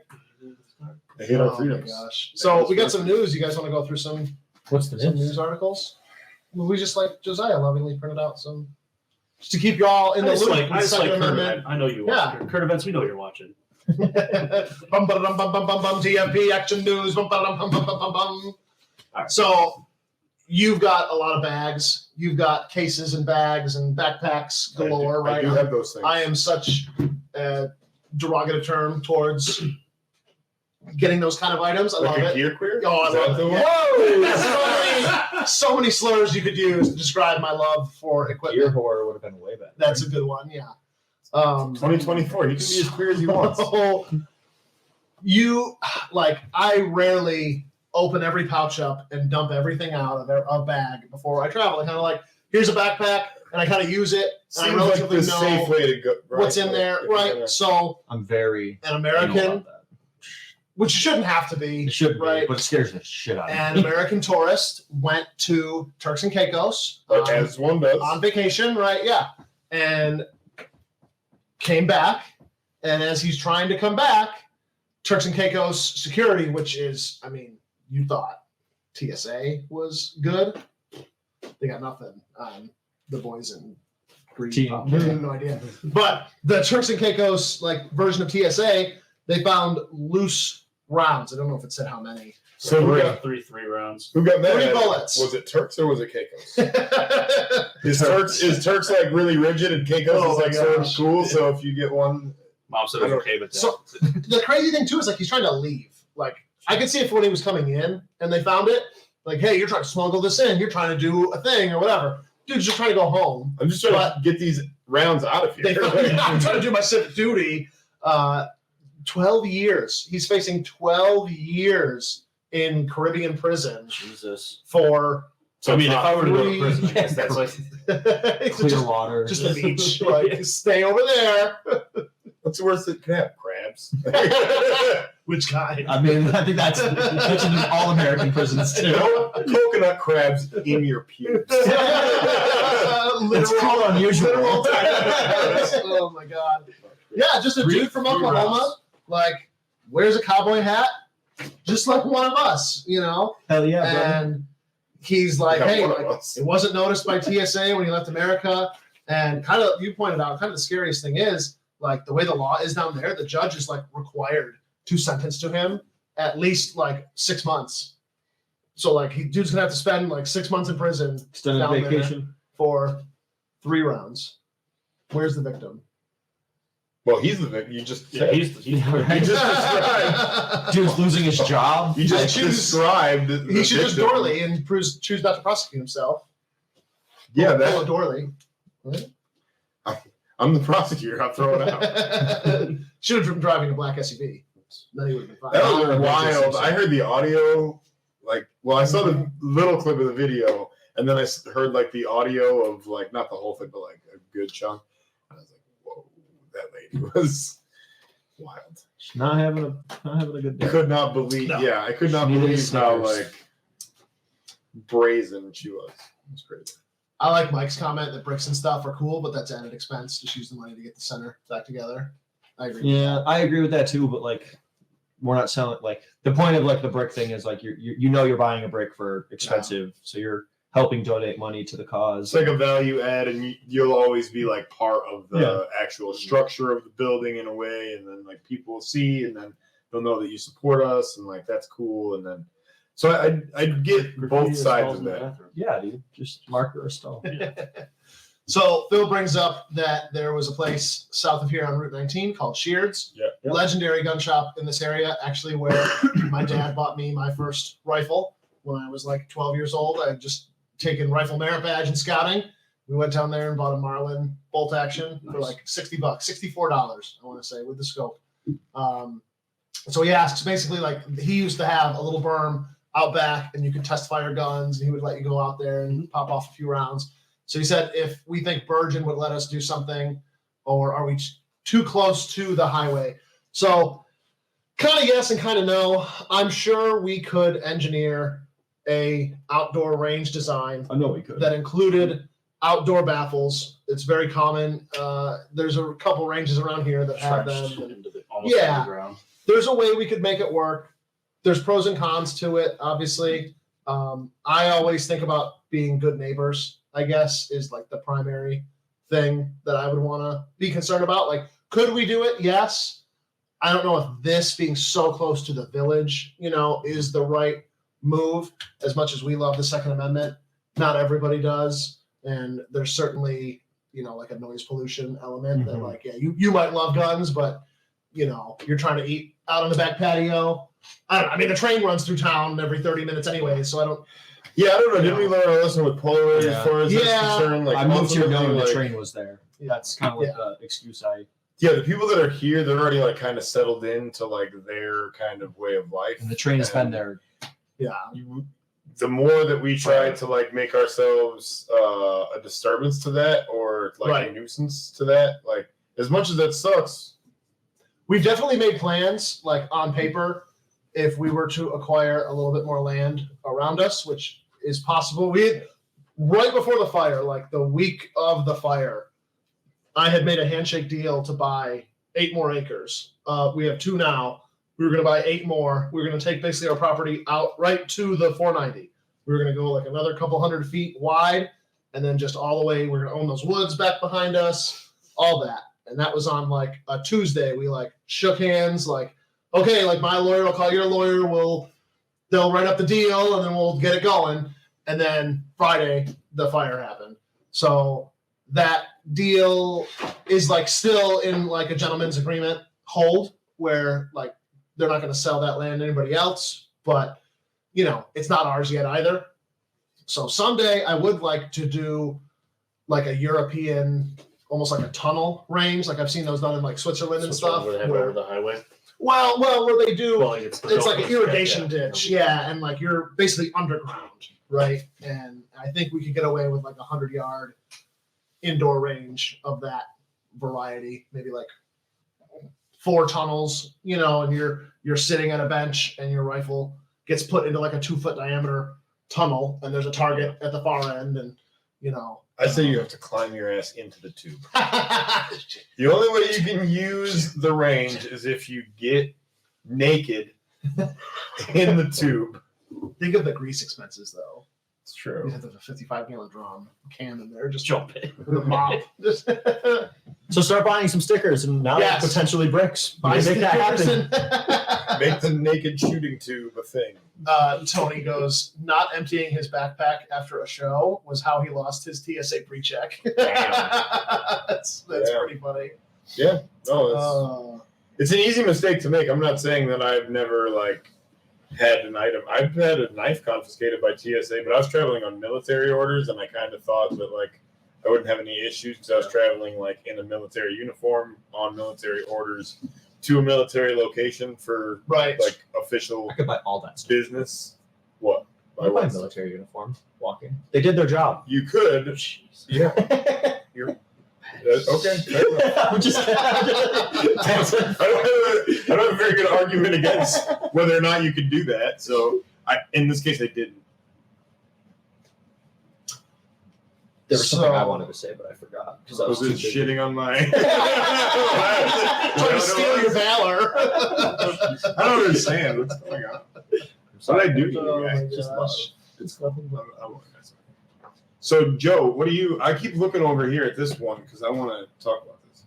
Speaker 3: They hit our
Speaker 2: Oh my
Speaker 3: freedoms.
Speaker 2: gosh! So we got some news. You guys want to go through some
Speaker 1: What's the
Speaker 2: news articles? Well, we just like Josiah lovingly printed out some just to keep y'all in the loop.
Speaker 4: I
Speaker 2: with
Speaker 4: just like
Speaker 2: Second
Speaker 4: current
Speaker 2: Amendment.
Speaker 4: event. I know you
Speaker 2: Yeah.
Speaker 4: watch current events. We know you're watching.
Speaker 2: Bum bum bum bum bum bum TFP action news. Bum bum bum bum bum bum bum.
Speaker 4: Alright.
Speaker 2: So you've got a lot of bags. You've got cases and bags and backpacks galore,
Speaker 3: I
Speaker 2: right?
Speaker 3: do have those things.
Speaker 2: I am such a derogative term towards getting those kind of items. I
Speaker 3: Like
Speaker 2: love
Speaker 3: a
Speaker 2: it.
Speaker 3: gear queer?
Speaker 2: Oh, I
Speaker 3: Is that
Speaker 2: love
Speaker 3: the
Speaker 2: it.
Speaker 3: one?
Speaker 2: Whoa! So many slurs you could use to describe my love for
Speaker 1: Gear
Speaker 2: equipment.
Speaker 1: horror would have been way better.
Speaker 2: That's a good one, yeah.
Speaker 3: 2024. He can be as queer as he wants.
Speaker 2: I rarely open every pouch up and dump everything out of a bag before I travel. I kind of like, here's a backpack, and I kind of use it, and I
Speaker 3: Seems like
Speaker 2: relatively
Speaker 3: the
Speaker 2: know
Speaker 3: safe way to go. Right?
Speaker 2: what's in there,
Speaker 3: If you're
Speaker 2: right?
Speaker 3: gonna-
Speaker 2: So
Speaker 1: I'm very
Speaker 2: an
Speaker 1: anal
Speaker 2: American,
Speaker 1: about that.
Speaker 2: which you shouldn't have to be,
Speaker 1: It should be,
Speaker 2: right?
Speaker 1: but it scares the shit out of
Speaker 2: An
Speaker 1: me.
Speaker 2: American tourist went to Turks and Caicos
Speaker 3: As one does.
Speaker 2: on vacation, right? Yeah. And came back. And as he's trying to come back, Turks and Caicos security, which is, you thought TSA was good. They got nothing on the boys in Greece.
Speaker 1: Team.
Speaker 2: I have no idea. But the Turks and Caicos version of TSA, they found loose rounds. I don't know if it said how many.
Speaker 3: So who
Speaker 4: we
Speaker 3: got,
Speaker 4: got three rounds.
Speaker 3: who got mad?
Speaker 2: 3
Speaker 3: at it?
Speaker 2: bullets.
Speaker 3: Was it Turks or was it Caicos? Is Turks like really rigid and Caicos
Speaker 2: Oh
Speaker 3: is like
Speaker 2: my
Speaker 3: sort of
Speaker 2: gosh.
Speaker 3: cool? So if you get one,
Speaker 4: Mom said it was okay, but
Speaker 2: So- The crazy thing too is like he's trying to leave. Like I could see it when he was coming in and they found it. Like, hey, you're trying to smuggle this in. You're trying to do a thing or whatever. Dude's just trying to go home.
Speaker 3: I'm just trying
Speaker 2: But-
Speaker 3: to get these rounds out of
Speaker 2: They
Speaker 3: here.
Speaker 2: I'm trying to do my civic duty. 12 years. He's facing 12 years in Caribbean prison
Speaker 4: Jesus.
Speaker 2: for
Speaker 3: So
Speaker 4: I mean, if I were to go
Speaker 2: three-
Speaker 4: to prison, I guess that's like
Speaker 1: Clear
Speaker 2: just,
Speaker 1: water.
Speaker 2: just the beach. Like, stay over there.
Speaker 3: What's the worst that can happen? Crabs.
Speaker 2: Which kind?
Speaker 1: I mean, I think that's mentioned in all American prisons too.
Speaker 3: Coconut crabs in your pubes.
Speaker 1: It's called unusual.
Speaker 2: Literal Oh my god. Yeah, just a
Speaker 3: Three-
Speaker 2: dude from
Speaker 3: three
Speaker 2: Oklahoma,
Speaker 3: rounds.
Speaker 2: like wears a cowboy hat, just like one of us,
Speaker 1: Hell yeah, brother.
Speaker 2: And he's like,
Speaker 3: Yeah,
Speaker 2: hey,
Speaker 3: one of
Speaker 2: like,
Speaker 3: us.
Speaker 2: it wasn't noticed by TSA when he left America. And kind of, you pointed out, kind of the scariest thing is like the way the law is down there, the judge is like required to sentence to him at least like 6 months. So like dude's gonna have to spend like 6 months in prison
Speaker 1: Extended
Speaker 2: down there
Speaker 1: vacation.
Speaker 2: for 3 rounds. Where's the victim?
Speaker 3: Well, he's the victim. You just
Speaker 4: Yeah, he's
Speaker 3: you just described.
Speaker 1: Dude's losing his job.
Speaker 3: You just
Speaker 2: choose-
Speaker 3: described. The
Speaker 2: He should just
Speaker 3: victim.
Speaker 2: Dorley and choose not to prosecute himself.
Speaker 3: Yeah,
Speaker 2: Pull
Speaker 3: that.
Speaker 2: a Dorley.
Speaker 3: I'm the prosecutor. I'll throw it out.
Speaker 2: Should have been driving a black SUV. Then he would have been fine.
Speaker 3: That was
Speaker 1: Honorable
Speaker 3: wild.
Speaker 1: justice.
Speaker 3: I heard the audio. I saw the little clip of the video, and then I heard like the audio of like not the whole thing, but like a good chunk. And I was like, "Whoa, that lady was wild."
Speaker 1: She's not having a good day.
Speaker 3: Could not believe.
Speaker 2: No.
Speaker 3: Yeah, I could not
Speaker 1: She needed
Speaker 3: believe how
Speaker 1: Snickers.
Speaker 3: like brazen she was. It was crazy.
Speaker 2: I like Mike's comment that bricks and stuff are cool, but that's added expense. Just use the money to get the center back together. I agree.
Speaker 1: Yeah, I agree with that too. But like, we're not selling. Like the point of like the brick thing is like you're buying a brick for expensive, so you're helping donate money to the cause.
Speaker 3: It's like a value add, and you'll always be like part of the
Speaker 1: Yeah.
Speaker 3: actual structure of the building in a way, and then like people will see, and then they'll know that you support us, and like that's cool, and then so I get both sides of that.
Speaker 1: Yeah, dude, just marker or stall.
Speaker 2: So Phil brings up that there was a place south of here on Route 19 called Sheard's.
Speaker 3: Yeah.
Speaker 1: Yep.
Speaker 2: Legendary gun shop in this area, actually, where my dad bought me my first rifle when I was like 12 years old. I had just taken rifle merit badge in scouting. We went down there and bought a Marlin bolt action for
Speaker 4: Nice.
Speaker 2: like $60, $64, I want to say, with the scope. So he asks basically like he used to have a little berm out back and you could test fire guns and he would let you go out there and pop off a few rounds. So he said if we think Bergen would let us do something or are we too close to the highway? So kind of yes and kind of no. I'm sure we could engineer a outdoor range design
Speaker 1: I know we could.
Speaker 2: that included outdoor baffles. It's very common. There's a couple ranges around here that have
Speaker 4: Trenched
Speaker 2: them.
Speaker 4: into the almost
Speaker 2: Yeah.
Speaker 4: underground.
Speaker 2: There's a way we could make it work. There's pros and cons to it, obviously. I always think about being good neighbors, I guess, is like the primary thing that I would want to be concerned about. Like, could we do it? Yes. I don't know if this being so close to the village, is the right move. As much as we love the Second Amendment, not everybody does. And there's certainly, like a noise pollution element that
Speaker 1: Mhm.
Speaker 2: like, yeah, you might love guns, but you're trying to eat out on the back patio. I don't know. I mean, the train runs through town every 30 minutes anyway, so I don't.
Speaker 3: Yeah, I don't know. Didn't we learn our lesson with Polaroid
Speaker 1: Yeah.
Speaker 3: as far as
Speaker 2: Yeah.
Speaker 3: that's concerned? Like
Speaker 1: I moved here
Speaker 3: ultimately,
Speaker 1: knowing the
Speaker 3: like,
Speaker 1: train was there. That's kind of like the excuse I.
Speaker 3: Yeah, the people that are here, they're already like kind of settled into like their kind of way of life.
Speaker 1: And the train has been there.
Speaker 2: Yeah.
Speaker 3: The more that we try to like make ourselves a disturbance to that or like
Speaker 2: Right.
Speaker 3: a nuisance to that, like as much as that sucks.
Speaker 2: We've definitely made plans, like on paper, if we were to acquire a little bit more land around us, which is possible. Right before the fire, like the week of the fire, I had made a handshake deal to buy 8 more acres. We have 2 now. We were going to buy 8 more. We were going to take basically our property out right to the 490. We were going to go like another couple hundred feet wide, and then just all the way. We're going to own those woods back behind us, all that. And that was on like a Tuesday. We like shook hands, like, okay, like my lawyer will call your lawyer. They'll write up the deal and then we'll get it going. And then Friday, the fire happened. So that deal is like still in like a gentleman's agreement hold where like they're not going to sell that land to anybody else, but it's not ours yet either. So someday I would like to do like a European, almost like a tunnel range. Like I've seen those done in like Switzerland and
Speaker 4: So
Speaker 2: stuff.
Speaker 4: where they have over the highway.
Speaker 2: Well, where they do,
Speaker 4: Well, it's
Speaker 2: like an irrigation ditch. Yeah. And like you're basically underground, right? And I think we could get away with like 100-yard indoor range of that variety, maybe like 4 tunnels, and you're sitting at a bench and your rifle gets put into like a 2-foot diameter tunnel and there's a target at the far end and
Speaker 3: I say you have to climb your ass into the tube. The only way you can use the range is if you get naked in the tube.
Speaker 2: Think of the grease expenses, though.
Speaker 3: It's
Speaker 2: You
Speaker 3: true.
Speaker 2: have to have a 55-gallon drum can in there, just
Speaker 4: Jump it.
Speaker 2: with a mop. Just
Speaker 1: So start buying some stickers and now
Speaker 2: Yes.
Speaker 1: potentially bricks.
Speaker 2: buy
Speaker 1: Make that happen.
Speaker 2: stickers.
Speaker 3: Make the naked shooting tube a thing.
Speaker 2: Tony goes, not emptying his backpack after a show was how he lost his TSA pre-check. That's
Speaker 3: Yeah.
Speaker 2: pretty funny.
Speaker 3: Yeah. No, it's an easy mistake to make. I'm not saying that I've never had an item. I've had a knife confiscated by TSA, but I was traveling on military orders, and I kind of thought that I wouldn't have any issues because I was traveling in a military uniform on military orders to a military location for
Speaker 2: Right.
Speaker 3: official
Speaker 1: I could buy all that stuff.
Speaker 3: business. What?
Speaker 1: I buy military uniform walking. They did their job.
Speaker 3: You could.
Speaker 4: Jeez.
Speaker 3: Yeah. Okay. fair enough.
Speaker 1: I'm just
Speaker 3: I don't have a very good argument against whether or not you could do that. So in this case, I didn't.
Speaker 1: There was something I
Speaker 2: So-
Speaker 1: wanted to say, but I forgot because I was
Speaker 3: Was
Speaker 1: too
Speaker 3: it
Speaker 1: busy.
Speaker 3: shitting on my?
Speaker 2: Trying to steal your valor.
Speaker 3: I don't understand what's going on. What did I do to
Speaker 2: Oh
Speaker 3: you
Speaker 2: my
Speaker 3: guys?
Speaker 1: Just
Speaker 2: gosh.
Speaker 1: It's nothing but
Speaker 3: So Joe, what do you? I keep looking over here at this one because I want to talk about this.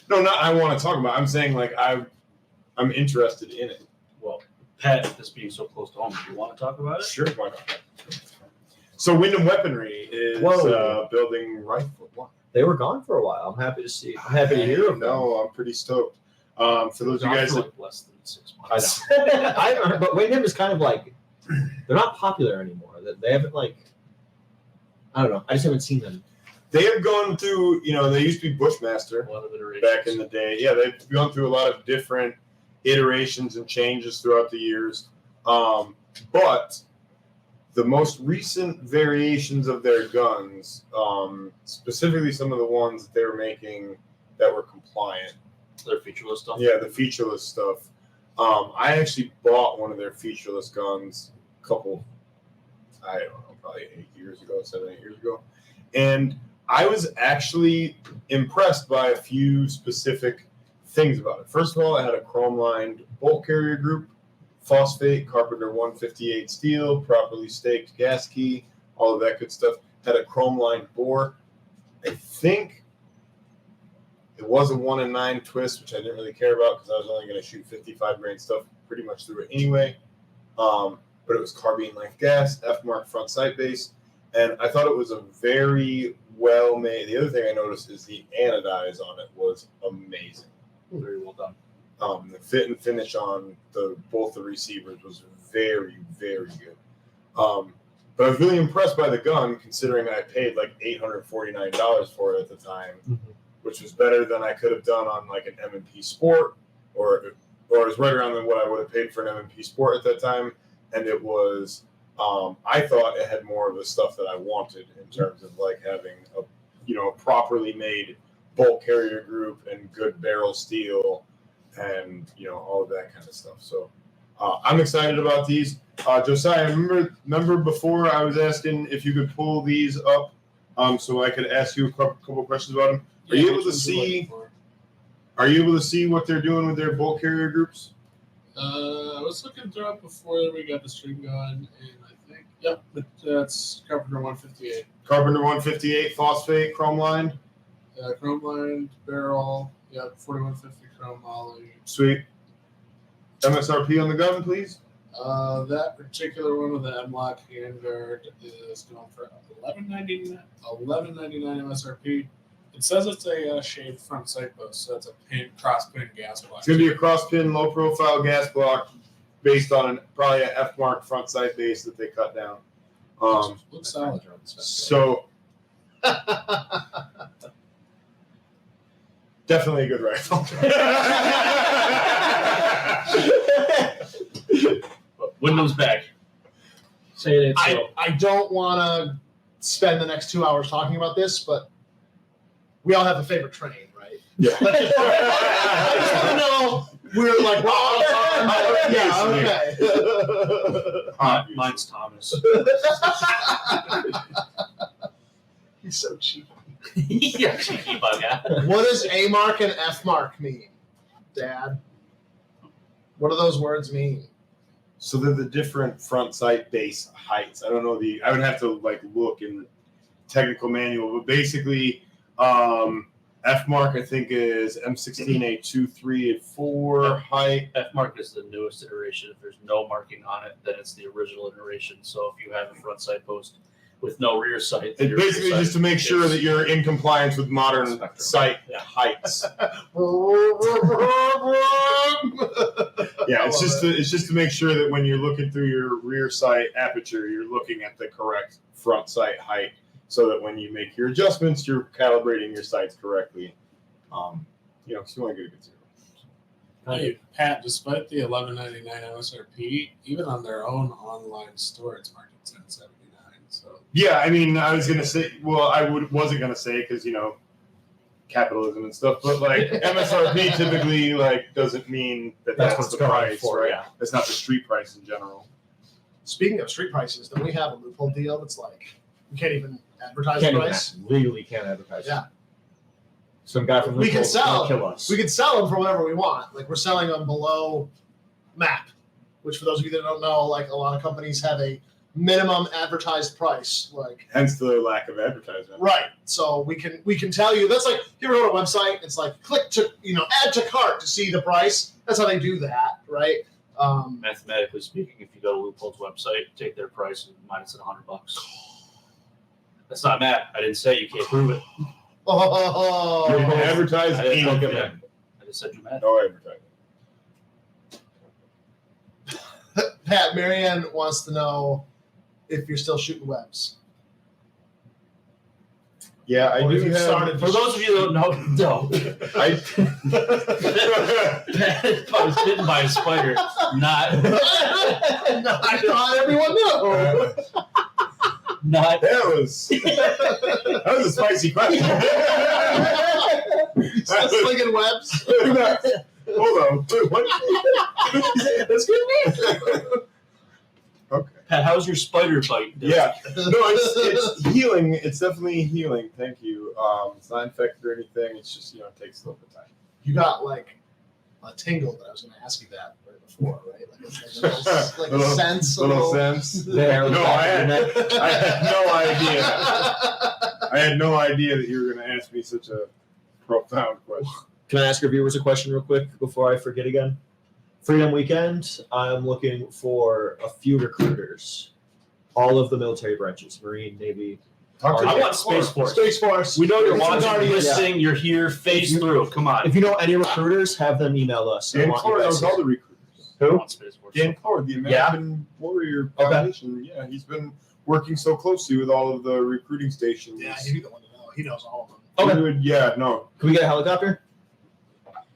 Speaker 3: No, not I want to talk about. I'm saying I'm interested in it.
Speaker 4: Well, Pat, this being so close to home, do you want to talk about it?
Speaker 3: Sure, why not? So Wyndham Weaponry is
Speaker 1: Whoa.
Speaker 3: building rifle. What?
Speaker 1: They were gone for a while. I'm happy to see. I'm happy to hear of them.
Speaker 3: No, I'm pretty stoked. For those of you guys that
Speaker 4: less than 6
Speaker 1: I
Speaker 4: months.
Speaker 1: know. I haven't heard, but Wyndham is kind of they're not popular anymore. They haven't I don't know. I just haven't seen them.
Speaker 3: they have gone through, they used to be Bushmaster
Speaker 4: A lot of iterations.
Speaker 3: back in the day. Yeah, they've gone through a lot of different iterations and changes throughout the years. But the most recent variations of their guns, specifically some of the ones that they were making that were compliant.
Speaker 4: Their featureless stuff.
Speaker 3: Yeah, the featureless stuff. I actually bought one of their featureless guns I don't know, probably 8 years ago, 7, 8 years ago. And I was actually impressed by a few specific things about it. First of all, it had a chrome-lined bolt carrier group, phosphate, Carpenter 158 steel, properly staked gas key, all of that good stuff. Had a chrome-lined bore. I think it was a 1-in-9 twist, which I didn't really care about because I was only going to shoot 55 grain stuff pretty much through it anyway. But it was carbine length gas, F-mark front sight base, and I thought it was a very well made. The other thing I noticed is the anodize on it was amazing.
Speaker 4: Very well done.
Speaker 3: The fit and finish on both the receivers was very, very good. But I was really impressed by the gun, considering I paid $849 for it at the time, which was better than I could have done on an M&P Sport, or it was right around what I would have paid for an M&P Sport at that time. And it was, I thought it had more of the stuff that I wanted in terms of having a properly made bolt carrier group and good barrel steel and all of that kind of stuff. So I'm excited about these. Josiah, remember before I was asking if you could pull these up so I could ask you a couple questions about them. Are you able to see what they're doing with their bolt carrier groups?
Speaker 5: I was looking through it before we got the stream going, and I think, yep, that's Carpenter 158.
Speaker 3: Carpenter 158 phosphate chrome lined.
Speaker 5: Chrome lined barrel, yep, 4150 chrome moly.
Speaker 3: Sweet. MSRP on the gun, please.
Speaker 5: That particular one with the M-Lock handguard is going for $11.99 MSRP. It says it's a shaved front sight post, so that's a cross pin gas block.
Speaker 3: It's going to be a cross pin, low profile gas block based on probably an F-mark front sight base that they cut down.
Speaker 5: Looks solid.
Speaker 3: So definitely a good rifle.
Speaker 4: But Wyndham's back. Say it ain't so.
Speaker 2: I don't want to spend the next 2 hours talking about this, but we all have a favorite train, right?
Speaker 3: Yeah.
Speaker 2: I just want to know we're yeah, okay.
Speaker 4: Mine's Thomas.
Speaker 2: He's so cheap.
Speaker 4: Yeah, cheeky bug out.
Speaker 2: What does A mark and F mark mean, Dad? What do those words mean?
Speaker 3: So they're the different front sight base heights. I don't know I would have to like look in the technical manual, but basically, F mark I think is M16A2384 height.
Speaker 4: F mark is the newest iteration. If there's no marking on it, then it's the original iteration. So if you have a front sight post with no rear sight,
Speaker 3: It's basically just to make sure that you're in compliance with modern
Speaker 4: Spectrum.
Speaker 3: sight
Speaker 4: Yeah.
Speaker 3: heights. Yeah,
Speaker 2: I
Speaker 3: it's just to make sure that when you're looking through your rear sight aperture, you're looking at the correct front sight height, so that when you make your adjustments, you're calibrating your sights correctly. Because you want to get a good zero.
Speaker 5: Hey, Pat, despite the $11.99 MSRP, even on their own online store, it's marked at $10.79. So
Speaker 3: Yeah, I mean, I was gonna say, well, wasn't gonna say because capitalism and stuff, but like MSRP typically like doesn't mean that's
Speaker 1: what's
Speaker 3: the
Speaker 1: going
Speaker 3: price,
Speaker 1: for,
Speaker 3: right?
Speaker 1: yeah.
Speaker 3: That's not the street price in general.
Speaker 2: Speaking of street prices, don't we have a loophole deal that's like you can't even advertise
Speaker 1: Can't
Speaker 2: the
Speaker 1: even
Speaker 2: price?
Speaker 1: legally can't advertise.
Speaker 2: Yeah.
Speaker 1: Some guy from
Speaker 2: We can
Speaker 1: Liverpool's
Speaker 2: sell.
Speaker 1: gonna kill us.
Speaker 2: We can sell them for whatever we want. Like we're selling them below MAP, which for those of you that don't know, like a lot of companies have a minimum advertised price. Like
Speaker 3: Hence the lack of advertisement.
Speaker 2: right. So we can tell you that's like you ever go to a website, it's like click to add to cart to see the price. That's how they do that, right?
Speaker 4: Mathematically speaking, if you go to Loophole's website, take their price and minus it $100. That's not math. I didn't say you can't prove it.
Speaker 3: You
Speaker 2: Oh,
Speaker 3: can advertise
Speaker 4: I didn't
Speaker 3: anything.
Speaker 4: I just said you math.
Speaker 3: No advertising.
Speaker 2: Pat, Marianne wants to know if you're still shooting webs.
Speaker 3: Yeah, I
Speaker 2: Or if
Speaker 3: do
Speaker 2: you've
Speaker 3: have.
Speaker 2: started-
Speaker 4: For those of you that don't know,
Speaker 3: I,
Speaker 4: I was bitten by a spider. Not
Speaker 2: I thought everyone knew.
Speaker 4: not
Speaker 3: that was a spicy question.
Speaker 2: Still slinging webs.
Speaker 3: Hold on. What?
Speaker 2: That's good.
Speaker 3: Okay.
Speaker 4: Pat, how's your spider bite?
Speaker 3: Yeah. No, it's healing. It's definitely healing. Thank you. It's not infected or anything. It's just it takes a little bit of time.
Speaker 2: You got like a tingle that I was going to ask you that right before, right? Like a sense.
Speaker 3: Little sense.
Speaker 1: There,
Speaker 3: No, I had no idea.
Speaker 2: idea.
Speaker 3: I had no idea that you were going to ask me such a profound question.
Speaker 1: Can I ask our viewers a question real quick before I forget again? Freedom Weekend, I'm looking for a few recruiters. All of the military branches, Marine, Navy.
Speaker 4: I want Space Force.
Speaker 2: Space Force.
Speaker 4: We know you're
Speaker 2: It's
Speaker 4: watching,
Speaker 2: already-
Speaker 4: listening, you're here, phase through. Come on.
Speaker 1: If you know any recruiters, have them email us. I
Speaker 3: Dan
Speaker 1: want you
Speaker 3: Clore
Speaker 1: guys
Speaker 3: knows all the recruiters.
Speaker 4: I want Space Force.
Speaker 3: Dan Clore, the American Warrior
Speaker 1: Okay.
Speaker 3: Foundation. Yeah, he's been working so closely with all of the recruiting stations.
Speaker 2: Yeah, he'd be the one to know. He knows all of them.
Speaker 1: Okay.
Speaker 3: He would- yeah, no.
Speaker 1: Can we get a helicopter?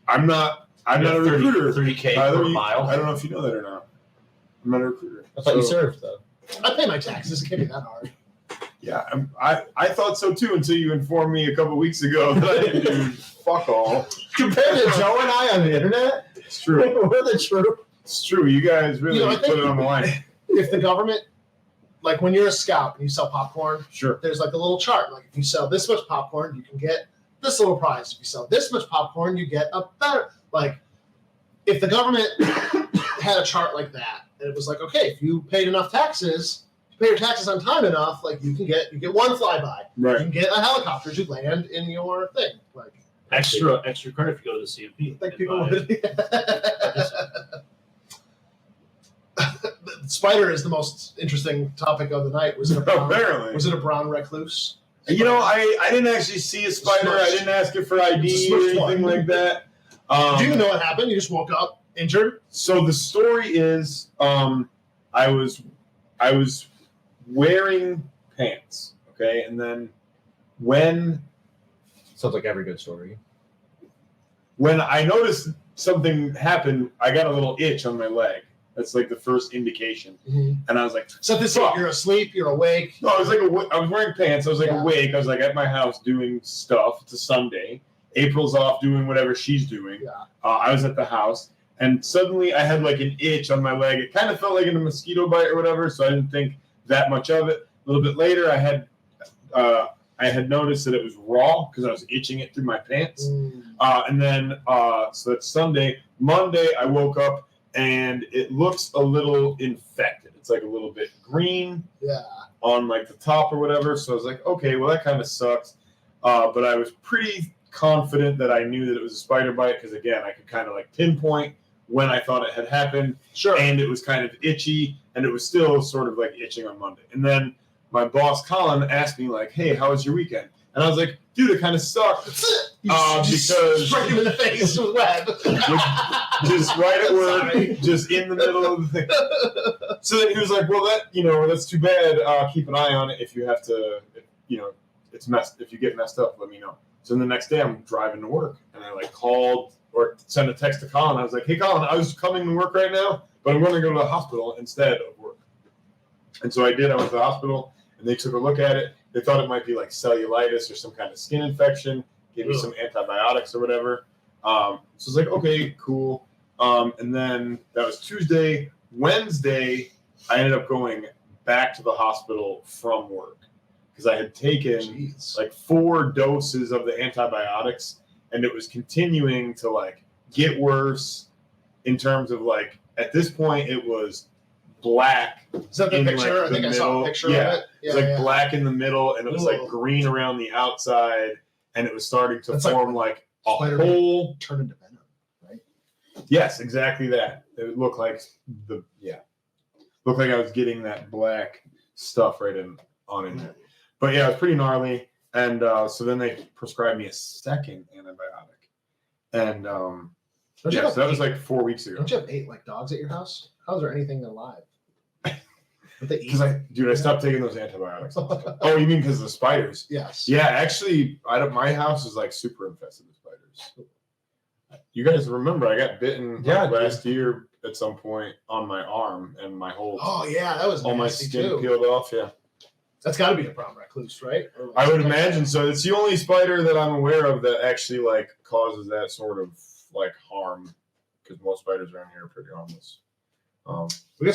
Speaker 3: I'm not a recruiter.
Speaker 4: 30K
Speaker 3: Tyler,
Speaker 4: per mile.
Speaker 3: I don't know if you know that or not. I'm not a recruiter.
Speaker 1: I thought you
Speaker 3: So,
Speaker 1: served, though.
Speaker 2: I pay my taxes. It can't be that hard.
Speaker 3: Yeah, I thought so too until you informed me a couple weeks ago that I didn't do fuck all.
Speaker 1: Compared to Joe and I on the internet,
Speaker 3: It's true.
Speaker 1: we're the true.
Speaker 3: It's true. You guys really
Speaker 2: I think
Speaker 3: put it on the line.
Speaker 2: if the government, like when you're a scout and you sell popcorn,
Speaker 3: Sure.
Speaker 2: there's like a little chart. Like if you sell this much popcorn, you can get this little prize. If you sell this much popcorn, you get a better. Like if the government had a chart like that, and it was like, okay, if you paid enough taxes, you pay your taxes on time enough, like you get one flyby. You
Speaker 3: Right.
Speaker 2: can get a helicopter to land in your thing. Like
Speaker 4: Extra credit if you go to the CMP.
Speaker 2: I think
Speaker 4: And
Speaker 2: people
Speaker 4: buy-
Speaker 2: would. Spider is the most interesting topic of the night. Was it a brown?
Speaker 3: Apparently.
Speaker 2: Was it a brown recluse?
Speaker 3: You know, I didn't actually see a spider. I didn't ask it for ID
Speaker 2: It's a
Speaker 3: or
Speaker 2: smushed
Speaker 3: anything
Speaker 2: one.
Speaker 3: like that.
Speaker 2: Do you even know what happened? You just woke up injured?
Speaker 3: So the story is, I was wearing pants, okay, and then when
Speaker 1: Sounds like every good story.
Speaker 3: I noticed something happened, I got a little itch on my leg. That's like the first indication, and I was like,
Speaker 2: So this you're asleep, you're awake.
Speaker 3: no, I was like, I was wearing pants. I was like
Speaker 2: Yeah.
Speaker 3: awake. I was like at my house doing stuff. It's a Sunday. April's off doing whatever she's doing.
Speaker 2: Yeah.
Speaker 3: I was at the house, and suddenly I had like an itch on my leg. It kind of felt like a mosquito bite or whatever, so I didn't think that much of it. A little bit later, I had I had noticed that it was raw because I was itching it through my pants. And then, so that's Sunday. Monday, I woke up and it looks a little infected. It's like a little bit green on like the top or whatever. So I was like, okay, well, that kind of sucks. But I was pretty confident that I knew that it was a spider bite because, again, I could kind of like pinpoint when I thought it had happened.
Speaker 2: Sure.
Speaker 3: And it was kind of itchy, and it was still sort of like itching on Monday. And then my boss, Colin, asked me, like, hey, how was your weekend? And I was like, dude, it kind of sucked. Because
Speaker 2: strike him in the face with web.
Speaker 3: just right at work, just in the middle of the thing. So then he was like, well, that's too bad. Keep an eye on it. If you have to, it's messed. If you get messed up, let me know. So then the next day I'm driving to work, and I like called or sent a text to Colin. I was like, hey, Colin, I was coming to work right now, but I'm going to go to the hospital instead of work. And so I did. I went to the hospital, and they took a look at it. They thought it might be like cellulitis or some kind of skin infection. Gave me some antibiotics or whatever. So I was like, okay, cool. And then that was Tuesday. Wednesday, I ended up going back to the hospital from work because I had taken like 4 doses of the antibiotics, and it was continuing to like get worse in terms of like, at this point it was black.
Speaker 2: Is that the
Speaker 3: in,
Speaker 2: picture?
Speaker 3: like,
Speaker 2: I think I saw a picture of it.
Speaker 3: It was like black in the middle, and it was like green around the outside, and it was starting to form like a
Speaker 2: Spider-Man
Speaker 3: whole.
Speaker 2: Turn into Venom, right?
Speaker 3: Yes, exactly that. It looked like looked like I was getting that black stuff right in there. But yeah, it was pretty gnarly. And so then they prescribed me a second antibiotic. And so that was like 4 weeks ago.
Speaker 2: Don't you have 8 like dogs at your house? How is there anything alive?
Speaker 3: Because I stopped taking those antibiotics. Oh, you mean because of the spiders?
Speaker 2: Yes.
Speaker 3: Yeah, actually, my house is like super infested with spiders. You guys remember I got bitten last year at some point on my arm, and my whole
Speaker 2: that was
Speaker 3: all my
Speaker 2: nasty
Speaker 3: skin
Speaker 2: too.
Speaker 3: peeled off. Yeah,
Speaker 2: That's got to be a brown recluse, right?
Speaker 3: I would imagine so. It's the only spider that I'm aware of that actually like causes that sort of like harm, because most spiders around here are pretty harmless.
Speaker 2: We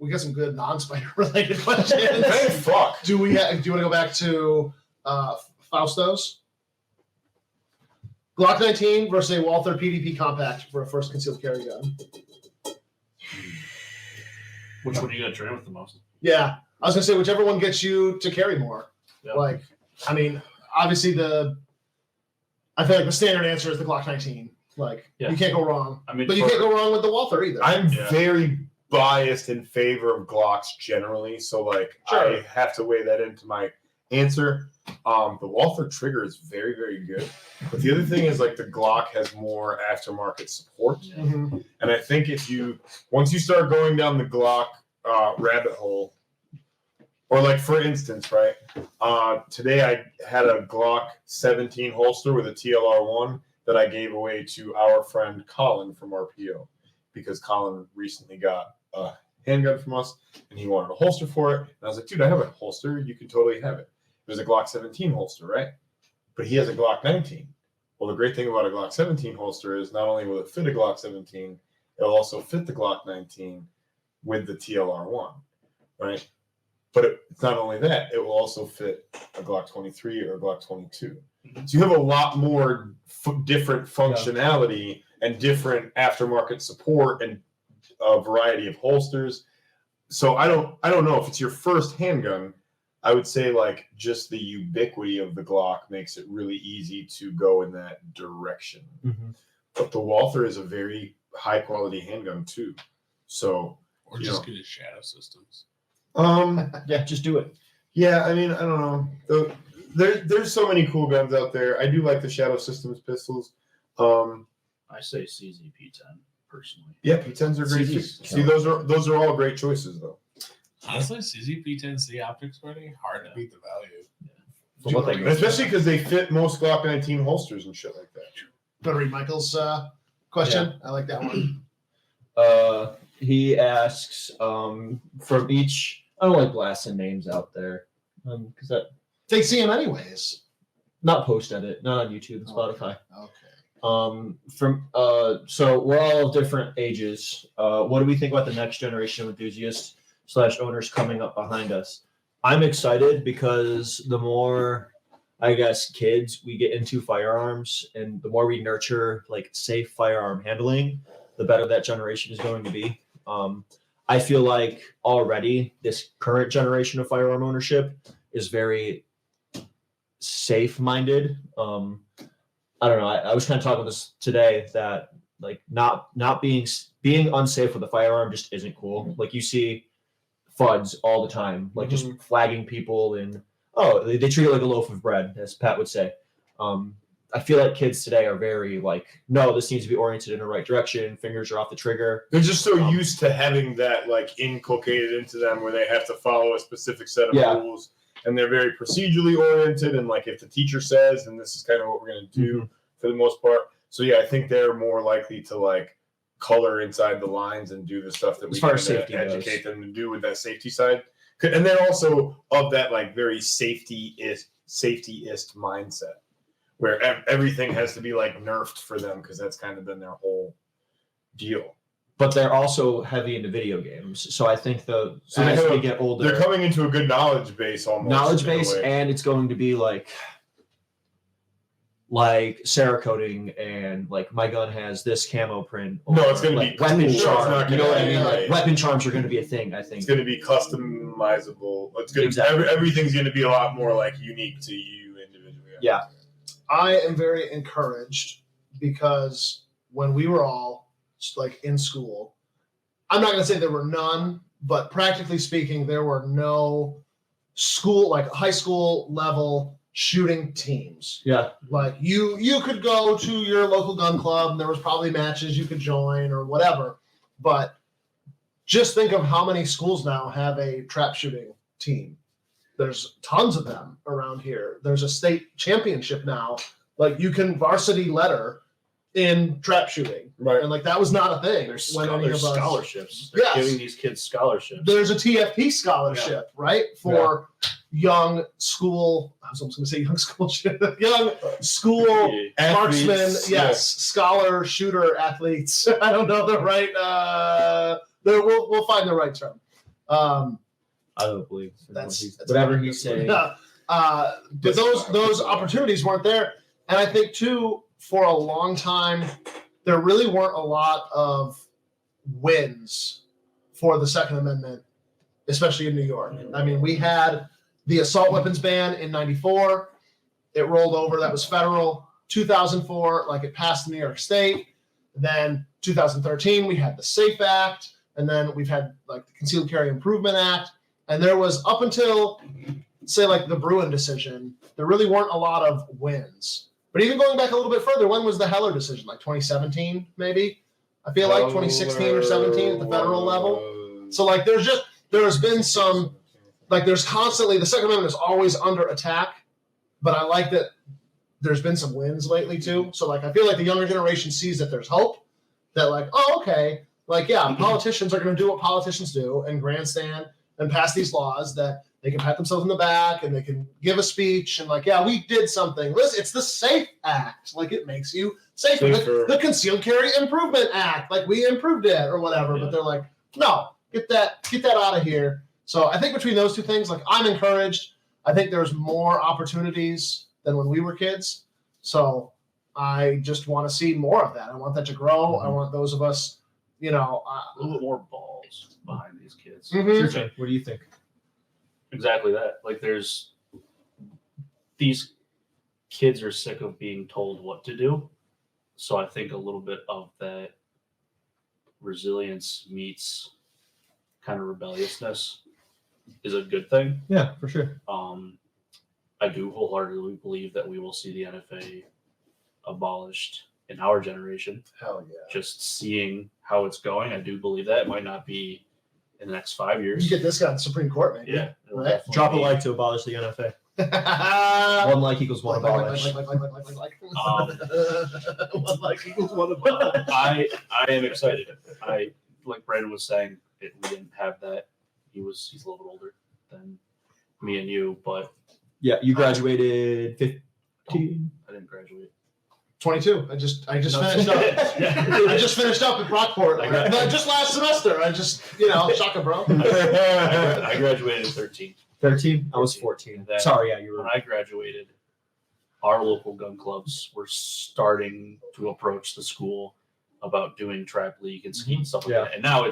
Speaker 2: got some good non-spider related questions.
Speaker 3: Thank fuck.
Speaker 2: Do you want to go back to Fausto's? Glock 19 versus a Walther PDP compact for a first concealed carry gun.
Speaker 4: Which one are you gonna train with the most?
Speaker 2: Yeah, I was gonna say whichever one gets you to carry more.
Speaker 4: Yeah.
Speaker 2: Like, I mean, obviously I feel like the standard answer is the Glock 19. Like, you can't go wrong.
Speaker 4: I mean,
Speaker 2: but you can't go wrong with the Walther either.
Speaker 3: I'm very biased in favor of Glocks generally, so like I have to weigh that into my answer. The Walther trigger is very, very good, but the other thing is like the Glock has more aftermarket support,
Speaker 2: Mm-hmm.
Speaker 3: and I think once you start going down the Glock rabbit hole, or like for instance, right? Today I had a Glock 17 holster with a TLR1 that I gave away to our friend Colin from RPO, because Colin recently got a handgun from us and he wanted a holster for it. And I was like, dude, I have a holster. You can totally have it. It was a Glock 17 holster, right? But he has a Glock 19. Well, the great thing about a Glock 17 holster is not only will it fit a Glock 17, it'll also fit the Glock 19 with the TLR1, right? But it's not only that, it will also fit a Glock 23 or a Glock 22. So you have a lot more different functionality and different aftermarket support and a variety of holsters. So I don't know if it's your first handgun. I would say like just the ubiquity of the Glock makes it really easy to go in that direction.
Speaker 1: Mm-hmm.
Speaker 3: But the Walther is a very high quality handgun too. So
Speaker 5: or just get his shadow systems.
Speaker 1: Just do it.
Speaker 3: Yeah, I mean, I don't know. There's so many cool guns out there. I do like the Shadow Systems pistols.
Speaker 4: I say CZP-10 personally.
Speaker 3: Yeah, P10s are great. See, those are all great choices though.
Speaker 5: Honestly, CZP-10C optics ready, hard to beat the value.
Speaker 3: Especially because they fit most Glock 19 holsters and shit like that.
Speaker 2: Better read Michael's question. Yeah. I like that one.
Speaker 1: He asks from each. I don't like blasting names out there because that
Speaker 2: they see him anyways.
Speaker 1: Not post edit, not on YouTube and Spotify.
Speaker 2: Okay.
Speaker 1: So we're all of different ages. What do we think about the next generation of enthusiasts / owners coming up behind us? I'm excited because the more I guess kids, we get into firearms, and the more we nurture like safe firearm handling, the better that generation is going to be. I feel like already this current generation of firearm ownership is very safe-minded. I don't know. I was kind of talking about this today that like not being unsafe with a firearm just isn't cool. Like you see FUDs all the time, like just flagging people and they treat it like a loaf of bread, as Pat would say. I feel like kids today are very like, no, this needs to be oriented in the right direction. Fingers are off the trigger.
Speaker 3: They're just so used to having that like inculcated into them where they have to follow a specific set of rules, and they're very procedurally oriented. And like if the teacher says, and this is kind of what we're going to do for the most part. So yeah, I think they're more likely to like color inside the lines and do the stuff that we can educate them to do with that safety side. And then also of that like very safety-ist mindset, where everything has to be like nerfed for them because that's kind of been their whole deal.
Speaker 1: But they're also heavy into video games, so I think as they get older,
Speaker 3: they're coming into a good knowledge base almost.
Speaker 1: And it's going to be like Cerakoting and like my gun has this camo print.
Speaker 3: No, it's going to
Speaker 1: like
Speaker 3: be
Speaker 1: weapon
Speaker 3: cool.
Speaker 1: charm. You know what I mean?
Speaker 3: Right.
Speaker 1: Like weapon charms are going to be a thing. I think
Speaker 3: it's going to be customizable. It's going to everything's going to be a lot more like unique to you individually.
Speaker 1: Yeah.
Speaker 2: I am very encouraged because when we were all like in school, I'm not going to say there were none, but practically speaking, there were no school, like high school level shooting teams.
Speaker 1: Yeah.
Speaker 2: Like you could go to your local gun club and there was probably matches you could join or whatever. But just think of how many schools now have a trap shooting team. There's tons of them around here. There's a state championship now. Like you can varsity letter in trap shooting.
Speaker 3: Right.
Speaker 2: And like that was not a thing.
Speaker 4: There's
Speaker 2: There's
Speaker 4: scholarships. They're giving these kids scholarships.
Speaker 2: There's a TFP scholarship, right? For young school, I was almost going to say young school, young school marksmen, scholar shooter athletes. I don't know the right, we'll find the right term.
Speaker 1: I don't believe
Speaker 2: that's
Speaker 1: whatever he's saying.
Speaker 2: But those opportunities weren't there. And I think too, for a long time, there really weren't a lot of wins for the Second Amendment, especially in New York. I mean, we had the assault weapons ban in 94. It rolled over. That was federal. 2004, like it passed in New York State. Then 2013, we had the SAFE Act. And then we've had like the Concealed Carry Improvement Act. And there was up until, say, like the Bruin decision, there really weren't a lot of wins. But even going back a little bit further, when was the Heller decision? Like 2017, maybe? I feel like 2016 or 17 at the federal level. So like there's been some, like there's constantly, the Second Amendment is always under attack, but I like that there's been some wins lately too. So like I feel like the younger generation sees that there's hope, that like, oh, okay, like yeah, politicians are going to do what politicians do and grandstand and pass these laws that they can pat themselves in the back and they can give a speech and like, yeah, we did something. Listen, it's the SAFE Act. Like it makes you safer. The Concealed Carry Improvement Act. Like we improved it or whatever. Yeah. But they're like, no, get that out of here. So I think between those two things, like I'm encouraged. I think there's more opportunities than when we were kids. So I just want to see more of that. I want that to grow. Mm-hmm. I want those of us, a
Speaker 4: little bit more balls behind these kids.
Speaker 1: Mm-hmm. What do you think?
Speaker 4: Exactly that. Like these kids are sick of being told what to do. So I think a little bit of that resilience meets kind of rebelliousness is a good thing.
Speaker 1: Yeah, for sure.
Speaker 4: I do wholeheartedly believe that we will see the NFA abolished in our generation.
Speaker 2: Hell yeah.
Speaker 4: Just seeing how it's going, I do believe that. It might not be in the next 5 years.
Speaker 2: You get this guy in the Supreme Court, maybe.
Speaker 4: Yeah.
Speaker 2: Right?
Speaker 1: Drop a like to abolish the NFA. 1 like equals 1 abolish.
Speaker 2: 1 like equals 1 abolish.
Speaker 4: I am excited. Like Brandon was saying, we didn't have that. He's a little bit older than me and you, but
Speaker 1: yeah, you graduated 15.
Speaker 4: I didn't graduate.
Speaker 2: 22. I just finished up. I just finished up at Brockport. Just last semester. Shaka bro.
Speaker 4: I graduated at 13.
Speaker 1: 13? I was 14.
Speaker 4: Then
Speaker 1: Sorry, yeah, you were.
Speaker 4: When I graduated, our local gun clubs were starting to approach the school about doing trap league and ski and stuff like
Speaker 1: Yeah.
Speaker 4: that. And now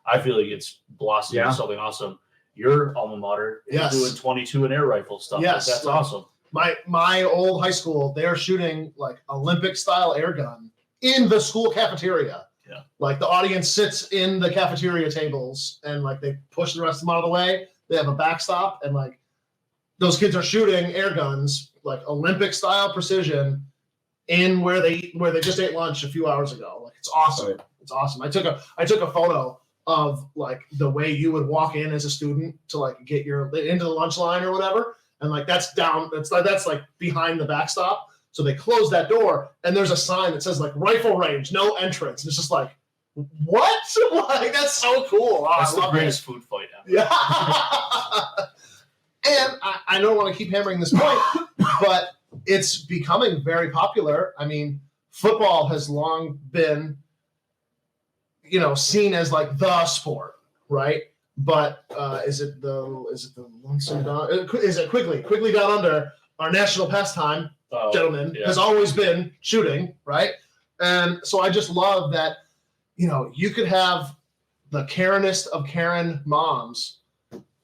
Speaker 4: I feel like it's blossomed
Speaker 1: Yeah.
Speaker 4: into something awesome. Your alma mater is
Speaker 2: Yes.
Speaker 4: doing 22 and air rifle stuff.
Speaker 2: Yes.
Speaker 4: That's awesome.
Speaker 2: My old high school, they're shooting like Olympic style air gun in the school cafeteria.
Speaker 4: Yeah.
Speaker 2: Like the audience sits in the cafeteria tables and like they push the rest of them out of the way. They have a backstop and like those kids are shooting air guns like Olympic style precision in where they just ate lunch a few hours ago. Like it's awesome.
Speaker 3: Right.
Speaker 2: It's awesome. I took a photo of like the way you would walk in as a student to like get into the lunch line or whatever. And like that's like behind the backstop. So they close that door and there's a sign that says like rifle range, no entrance. And it's just like, what? Like that's so cool. Oh,
Speaker 4: That's
Speaker 2: I
Speaker 4: the
Speaker 2: love
Speaker 4: greatest food fight ever.
Speaker 2: yeah. And I don't want to keep hammering this point, but it's becoming very popular. I mean, football has long been, seen as like the sport, right? But is it the Lonesome Down? Is it Quickly Down Under? Our national pastime, gentlemen,
Speaker 4: yeah.
Speaker 2: has always been shooting, right? And so I just love that, you could have the Karenist of Karen moms,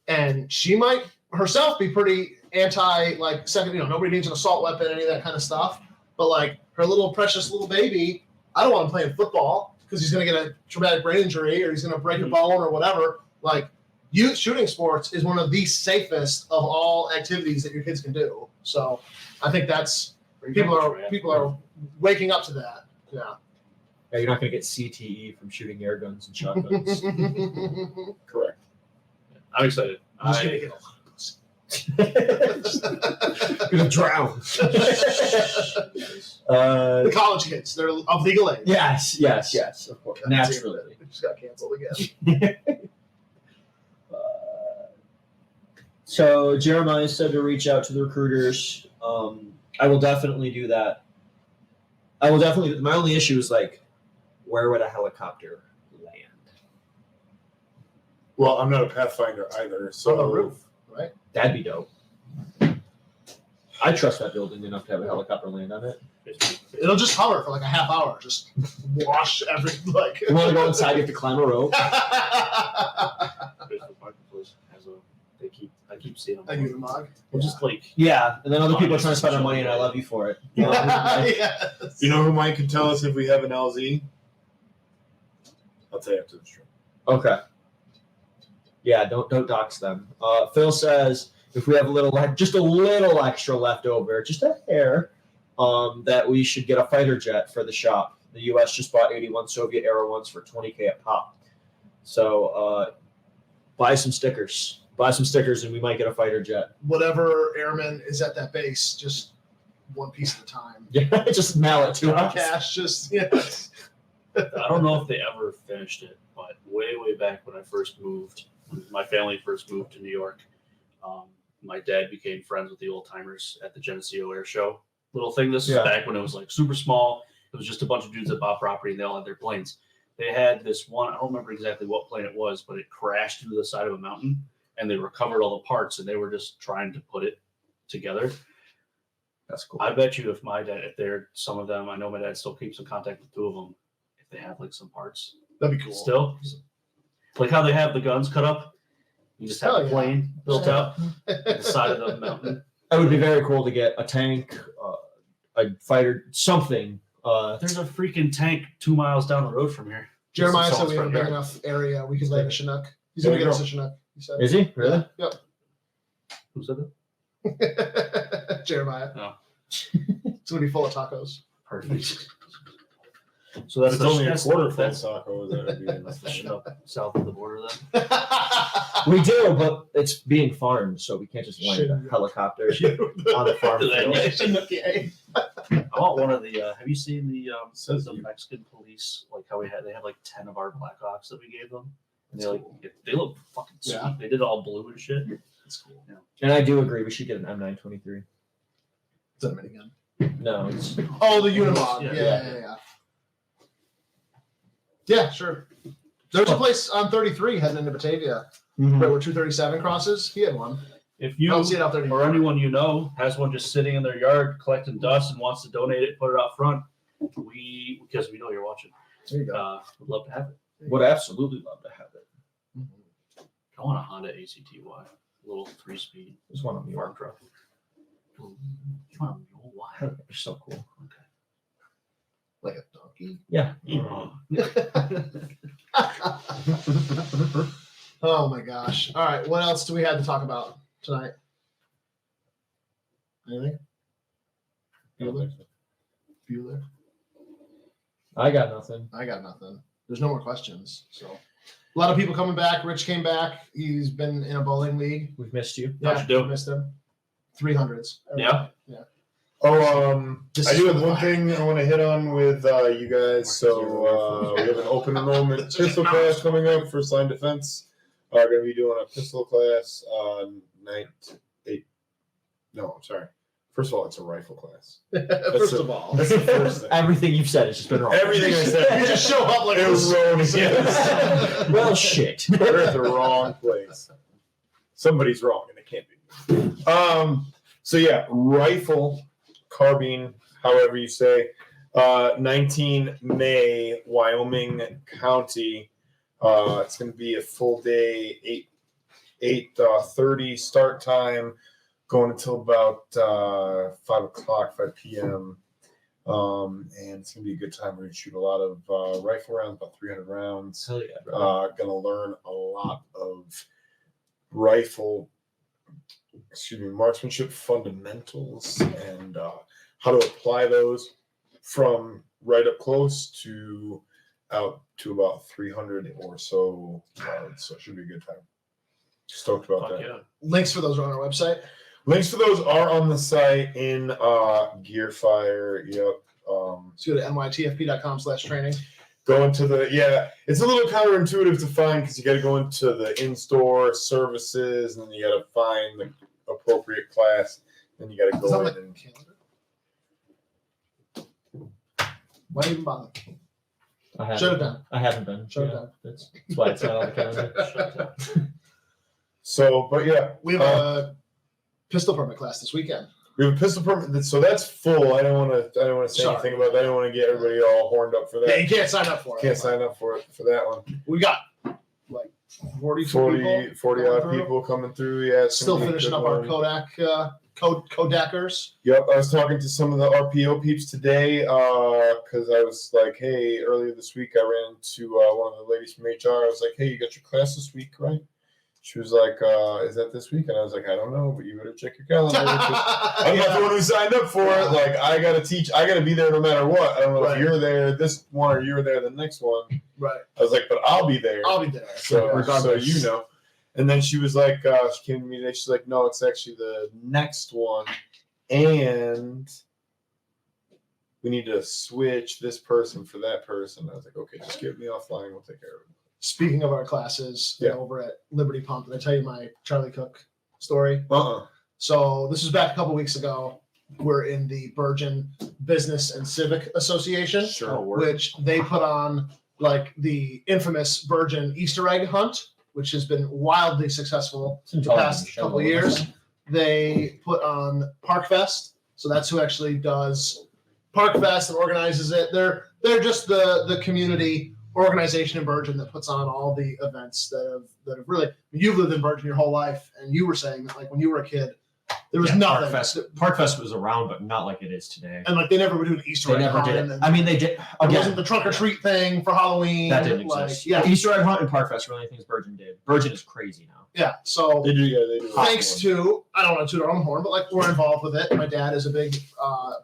Speaker 2: and she might herself be pretty anti, like, second, nobody needs an assault weapon, any of that kind of stuff. But like her little precious little baby, I don't want him playing football because he's going to get a traumatic brain injury or he's going to break a bone or whatever. Like youth shooting sports is one of the safest of all activities that your kids can do. So I think that's people are waking up to that. Yeah.
Speaker 1: Yeah, you're not going to get CTE from shooting air guns and shotguns.
Speaker 3: Correct.
Speaker 4: I'm excited.
Speaker 2: I'm just gonna get a lot of pussy.
Speaker 1: Gonna drown.
Speaker 2: The college kids, they're of legal age.
Speaker 1: Yes, of course. Naturally.
Speaker 2: It just got canceled again.
Speaker 1: So Jeremiah said to reach out to the recruiters. I will definitely do that. My only issue is like, where would a helicopter land?
Speaker 3: Well, I'm not a Pathfinder either, so
Speaker 2: On the roof, right?
Speaker 1: That'd be dope. I trust that building enough to have a helicopter land on it.
Speaker 2: It'll just hover for like a half hour, just wash every like.
Speaker 1: You want to go inside? You have to climb a rope.
Speaker 4: I keep seeing them.
Speaker 2: I use a mug.
Speaker 4: Well, just like
Speaker 1: Yeah, and then other people are trying to spend our money, and I love you for it.
Speaker 2: Yes.
Speaker 3: You know who Mike can tell us if we have an LZ? I'll tell you after the stream.
Speaker 1: Okay. Yeah, don't dox them. Phil says if we have just a little extra left over, just a hair, that we should get a fighter jet for the shop. The U.S. just bought 81 Soviet era ones for $20K a pop. So buy some stickers. And we might get a fighter jet.
Speaker 2: Whatever airman is at that base, just one piece at a time.
Speaker 1: Yeah, just mail it to us.
Speaker 2: Cash, just yes.
Speaker 4: I don't know if they ever finished it, but way back when my family first moved to New York, my dad became friends with the old timers at the Geneseo Air Show. Little thing. This is back when it was like super small. It was just a bunch of dudes that bought property and they all had their planes. They had this one, I don't remember exactly what plane it was, but it crashed into the side of a mountain and they recovered all the parts and they were just trying to put it together.
Speaker 1: That's cool.
Speaker 4: I bet you if some of them, I know my dad still keeps in contact with two of them, if they have like some parts.
Speaker 2: That'd be cool.
Speaker 4: Still, like how they have the guns cut up, you just have
Speaker 2: Oh,
Speaker 4: a plane built up the side of the mountain.
Speaker 1: That would be very cool to get a tank, a fighter, something.
Speaker 4: There's a freaking tank 2 miles down the road from here.
Speaker 2: Jeremiah
Speaker 4: Just
Speaker 2: said we have a
Speaker 4: front
Speaker 2: big
Speaker 4: yard.
Speaker 2: enough area we could land a Chinook. He's
Speaker 1: There
Speaker 2: gonna
Speaker 1: we
Speaker 2: get us
Speaker 1: go.
Speaker 2: a Chinook. He said.
Speaker 1: Is he really?
Speaker 2: Yep.
Speaker 4: Who said that?
Speaker 2: Jeremiah.
Speaker 4: No.
Speaker 2: It's gonna be full of tacos.
Speaker 4: Perfect. So that's
Speaker 3: It's only a
Speaker 4: that's
Speaker 3: quarter
Speaker 4: the-
Speaker 3: full
Speaker 4: That's
Speaker 3: taco. That would be
Speaker 4: that's the shit up south of the border then.
Speaker 1: We do, but it's being farmed, so we can't just land a
Speaker 2: Shouldn't.
Speaker 1: helicopter on the farm field.
Speaker 2: Chinook, yeah.
Speaker 4: I want one of the. Have you seen the
Speaker 3: Says
Speaker 4: the
Speaker 3: you.
Speaker 4: Mexican police? Like how they have like 10 of our Blackhawks that we gave them. And
Speaker 2: That's cool.
Speaker 4: they look fucking sweet.
Speaker 2: Yeah.
Speaker 4: They did all blue and shit.
Speaker 2: That's cool.
Speaker 1: And I do agree, we should get an M923.
Speaker 2: Is that a minigun?
Speaker 1: No, it's
Speaker 2: Oh, the Unimog.
Speaker 4: Yeah.
Speaker 2: Yeah. Yeah, sure. There's a place on 33 heading into Batavia right where 237 crosses. He had one.
Speaker 4: If
Speaker 2: I
Speaker 4: you
Speaker 2: don't see it out there anymore.
Speaker 4: or anyone you know has one just sitting in their yard collecting dust and wants to donate it, put it out front, because we know you're watching,
Speaker 2: There you go.
Speaker 4: would love to have it.
Speaker 1: Would absolutely love to have it.
Speaker 4: I want a Honda ACTY, little 3-speed
Speaker 1: There's one on the
Speaker 4: farm
Speaker 1: arm.
Speaker 4: truck. You want a mule? Why?
Speaker 1: They're so cool.
Speaker 4: Okay.
Speaker 2: Like a donkey.
Speaker 1: Yeah.
Speaker 2: Oh my gosh. All right. What else do we have to talk about tonight? Anything? Bueller?
Speaker 1: I got nothing.
Speaker 2: I got nothing. There's no more questions. So a lot of people coming back. Rich came back. He's been in a bowling league.
Speaker 1: We've missed you.
Speaker 4: How'd you do?
Speaker 2: I missed him. 300s.
Speaker 4: Yeah?
Speaker 2: Yeah.
Speaker 3: Oh,
Speaker 2: This
Speaker 3: I
Speaker 2: is
Speaker 3: do
Speaker 2: for
Speaker 3: have
Speaker 2: the
Speaker 3: one
Speaker 2: fire.
Speaker 3: thing I want to hit on with you guys. So we have an open enrollment pistol class coming up for Line Defense. Going to be doing a pistol class on First of all, it's a rifle class.
Speaker 2: First of all,
Speaker 3: That's the first thing.
Speaker 1: Everything you've said has just been wrong.
Speaker 3: Everything I said.
Speaker 2: You just show up like
Speaker 3: It was wrong.
Speaker 2: Yes.
Speaker 1: Well, shit.
Speaker 3: We're at the wrong place. Somebody's wrong, and it can't be. So yeah, rifle, carbine, however you say. 19 May, Wyoming County. It's going to be a full day, 8:30 start time, going until about 5 p.m. And it's going to be a good time. We're going to shoot a lot of rifle rounds, about 300 rounds.
Speaker 1: Hell yeah, bro.
Speaker 3: Going to learn a lot of marksmanship fundamentals and how to apply those from right up close to out to about 300 or so yards. So it should be a good time. Stoked about
Speaker 4: Fuck
Speaker 3: that.
Speaker 4: yeah.
Speaker 2: Links for those are on our website.
Speaker 3: Links for those are on the site in Gearfire. Yep.
Speaker 2: So go to nytfp.com/training.
Speaker 3: Go into it's a little counterintuitive to find because you got to go into the in-store services and then you got to find the appropriate class. Then you got to
Speaker 2: Is that
Speaker 3: go
Speaker 2: like
Speaker 3: in and
Speaker 2: why even bother?
Speaker 1: I haven't.
Speaker 2: Shut it down.
Speaker 1: I haven't been.
Speaker 2: Shut it
Speaker 1: Yeah,
Speaker 2: down.
Speaker 1: That's why it's not on the calendar.
Speaker 3: so, but yeah,
Speaker 2: We have a pistol permit class this weekend.
Speaker 3: we have a pistol permit, so that's full. I don't want to say
Speaker 2: Sorry.
Speaker 3: anything about that. I don't want to get everybody all horned up for
Speaker 2: Yeah,
Speaker 3: that.
Speaker 2: you can't sign up for it.
Speaker 3: Can't sign up for that one.
Speaker 2: We got like 42 people.
Speaker 3: 40
Speaker 2: going
Speaker 3: odd
Speaker 2: through.
Speaker 3: people coming through. Yeah, it's
Speaker 2: Still
Speaker 3: gonna be a
Speaker 2: finishing
Speaker 3: good
Speaker 2: up our
Speaker 3: one.
Speaker 2: Kodak Kodakers.
Speaker 3: Yep, I was talking to some of the RPO peeps today because I was like, hey, earlier this week I ran into one of the ladies from HR. I was like, hey, you got your class this week, right? She was like, is that this week? And I was like, I don't know, but you better check your calendar. I'm not the one who signed up for it. Like, I got to be there no matter what. I don't know
Speaker 2: Right.
Speaker 3: if you're there this one or you're there the next one.
Speaker 2: Right.
Speaker 3: I was like, but I'll be there.
Speaker 2: I'll be there.
Speaker 3: So
Speaker 1: Regardless.
Speaker 3: you know. And then she was like, she came to me today. She's like, no, it's actually the next one. And we need to switch this person for that person. I was like, okay, just get me offline. We'll take care of it.
Speaker 2: Speaking of our classes over at Liberty Pump, did I tell you my Charlie Cook story? So this was back a couple weeks ago. We're in the Bergen Business and Civic Association,
Speaker 3: Sure.
Speaker 2: which they put on like the infamous Bergen Easter egg hunt, which has been wildly successful the past couple of years. They put on Park Fest, so that's who actually does Park Fest and organizes it. They're just the community organization in Bergen that puts on all the events that have really. You've lived in Bergen your whole life, and you were saying that like when you were a kid, there was nothing.
Speaker 1: Park Fest was around, but not like it is today.
Speaker 2: And like they never would do an Easter
Speaker 1: They
Speaker 2: egg
Speaker 1: never
Speaker 2: hunt.
Speaker 1: did it.
Speaker 2: And
Speaker 1: I mean, they did.
Speaker 2: it
Speaker 1: Again,
Speaker 2: wasn't the trunk or treat thing for Halloween.
Speaker 1: that didn't
Speaker 2: like,
Speaker 1: exist.
Speaker 2: Yeah,
Speaker 1: Easter egg hunt and Park Fest are the only things Bergen did. Bergen is crazy now.
Speaker 2: yeah. So
Speaker 3: They do.
Speaker 2: thanks to, I don't want to toot our own horn, but like we're involved with it. My dad is a big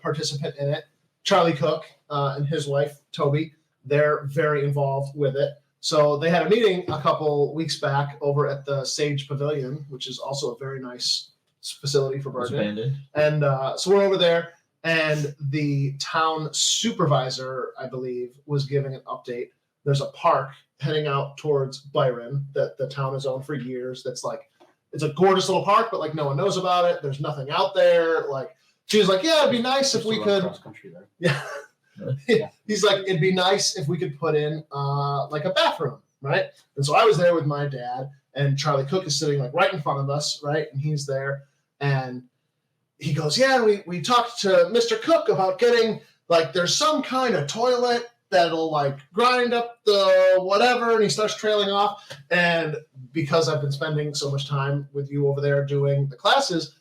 Speaker 2: participant in it. Charlie Cook and his wife Toby, they're very involved with it. So they had a meeting a couple weeks back over at the Sage Pavilion, which is also a very nice facility for
Speaker 1: It was
Speaker 2: Bergen.
Speaker 1: abandoned.
Speaker 2: And so we're over there, and the town supervisor, I believe, was giving an update. There's a park heading out towards Byron that the town has owned for years. That's like, it's a gorgeous little park, but like no one knows about it. There's nothing out there. Like she was like, yeah, it'd be nice if we could.
Speaker 4: Cross country there.
Speaker 2: Yeah. He's like, it'd be nice if we could put in like a bathroom, right? And so I was there with my dad, and Charlie Cook is sitting like right in front of us, right? And he's there, and he goes, yeah, we talked to Mr. Cook about getting, like, there's some kind of toilet that'll like grind up the whatever, and he starts trailing off. And because I've been spending so much time with you over there doing the classes,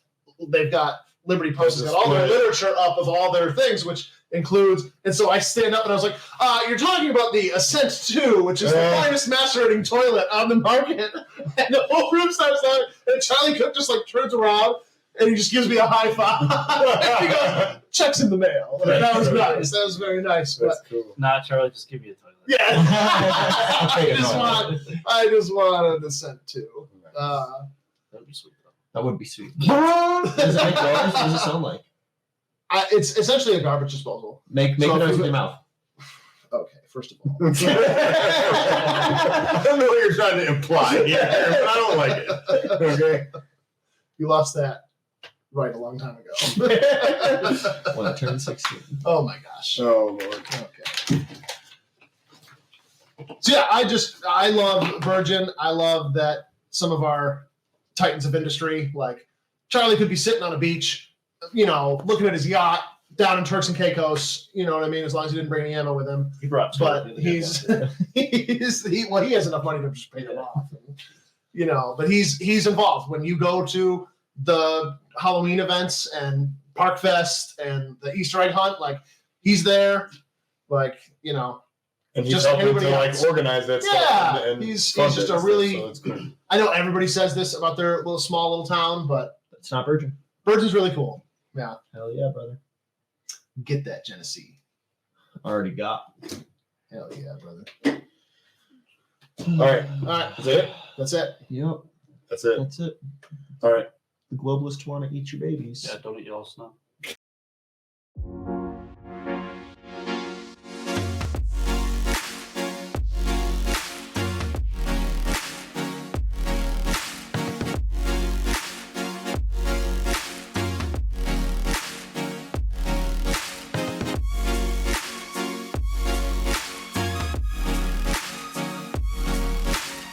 Speaker 2: they've got Liberty Post has got all their literature up of all their things, which includes, and so I stand up and I was like, you're talking about the Ascent 2, which is the finest macerating toilet on the market. And the whole room starts laughing, and Charlie Cook just like turns around and he just gives me a high five. He goes, checks in the mail. And that was nice. That was very nice.
Speaker 3: That's cool.
Speaker 4: Nah, Charlie, just give me a toilet.
Speaker 2: Yeah.
Speaker 1: take it
Speaker 2: I just want an Ascent 2.
Speaker 4: That'd be sweet.
Speaker 1: That would be sweet. Does it make noise? What does it sound like?
Speaker 2: It's essentially a garbage disposal.
Speaker 1: Make
Speaker 2: So
Speaker 1: a
Speaker 2: if
Speaker 1: noise
Speaker 2: you-
Speaker 1: with your mouth.
Speaker 2: Okay, first of all.
Speaker 3: I don't know what you're trying to imply here, but I don't like it. Okay.
Speaker 2: You lost that right a long time ago.
Speaker 1: When I turned 16.
Speaker 2: Oh my gosh.
Speaker 3: Oh Lord.
Speaker 2: Okay. So yeah, I love Virgin. I love that some of our titans of industry, like Charlie, could be sitting on a beach, looking at his yacht down in Turks and Caicos. You know what I mean? As long as he didn't bring any ammo with him.
Speaker 1: He brought
Speaker 2: But he has enough money to just pay them off. But he's involved when you go to the Halloween events and Park Fest and the Easter egg hunt. Like, he's there. Like,
Speaker 3: And he's
Speaker 2: Just like
Speaker 3: helping to
Speaker 2: everybody
Speaker 3: like
Speaker 2: else.
Speaker 3: organize that
Speaker 2: Yeah,
Speaker 3: stuff. And
Speaker 2: he's
Speaker 3: fund
Speaker 2: just
Speaker 3: it
Speaker 2: a
Speaker 3: and
Speaker 2: really-
Speaker 3: stuff, so it's good.
Speaker 2: I know everybody says this about their little small little town, but
Speaker 1: It's not Virgin.
Speaker 2: Virgin's really cool. Yeah.
Speaker 1: Hell yeah, brother.
Speaker 2: Get that, Genesee.
Speaker 1: Already got.
Speaker 2: Hell yeah, brother.
Speaker 3: All right.
Speaker 2: All right.
Speaker 3: Is that it?
Speaker 2: That's it.
Speaker 1: Yep.
Speaker 3: That's it.
Speaker 1: That's it.
Speaker 3: All right.
Speaker 1: The globalists want to eat your babies.
Speaker 4: Yeah, don't eat Yellowstone.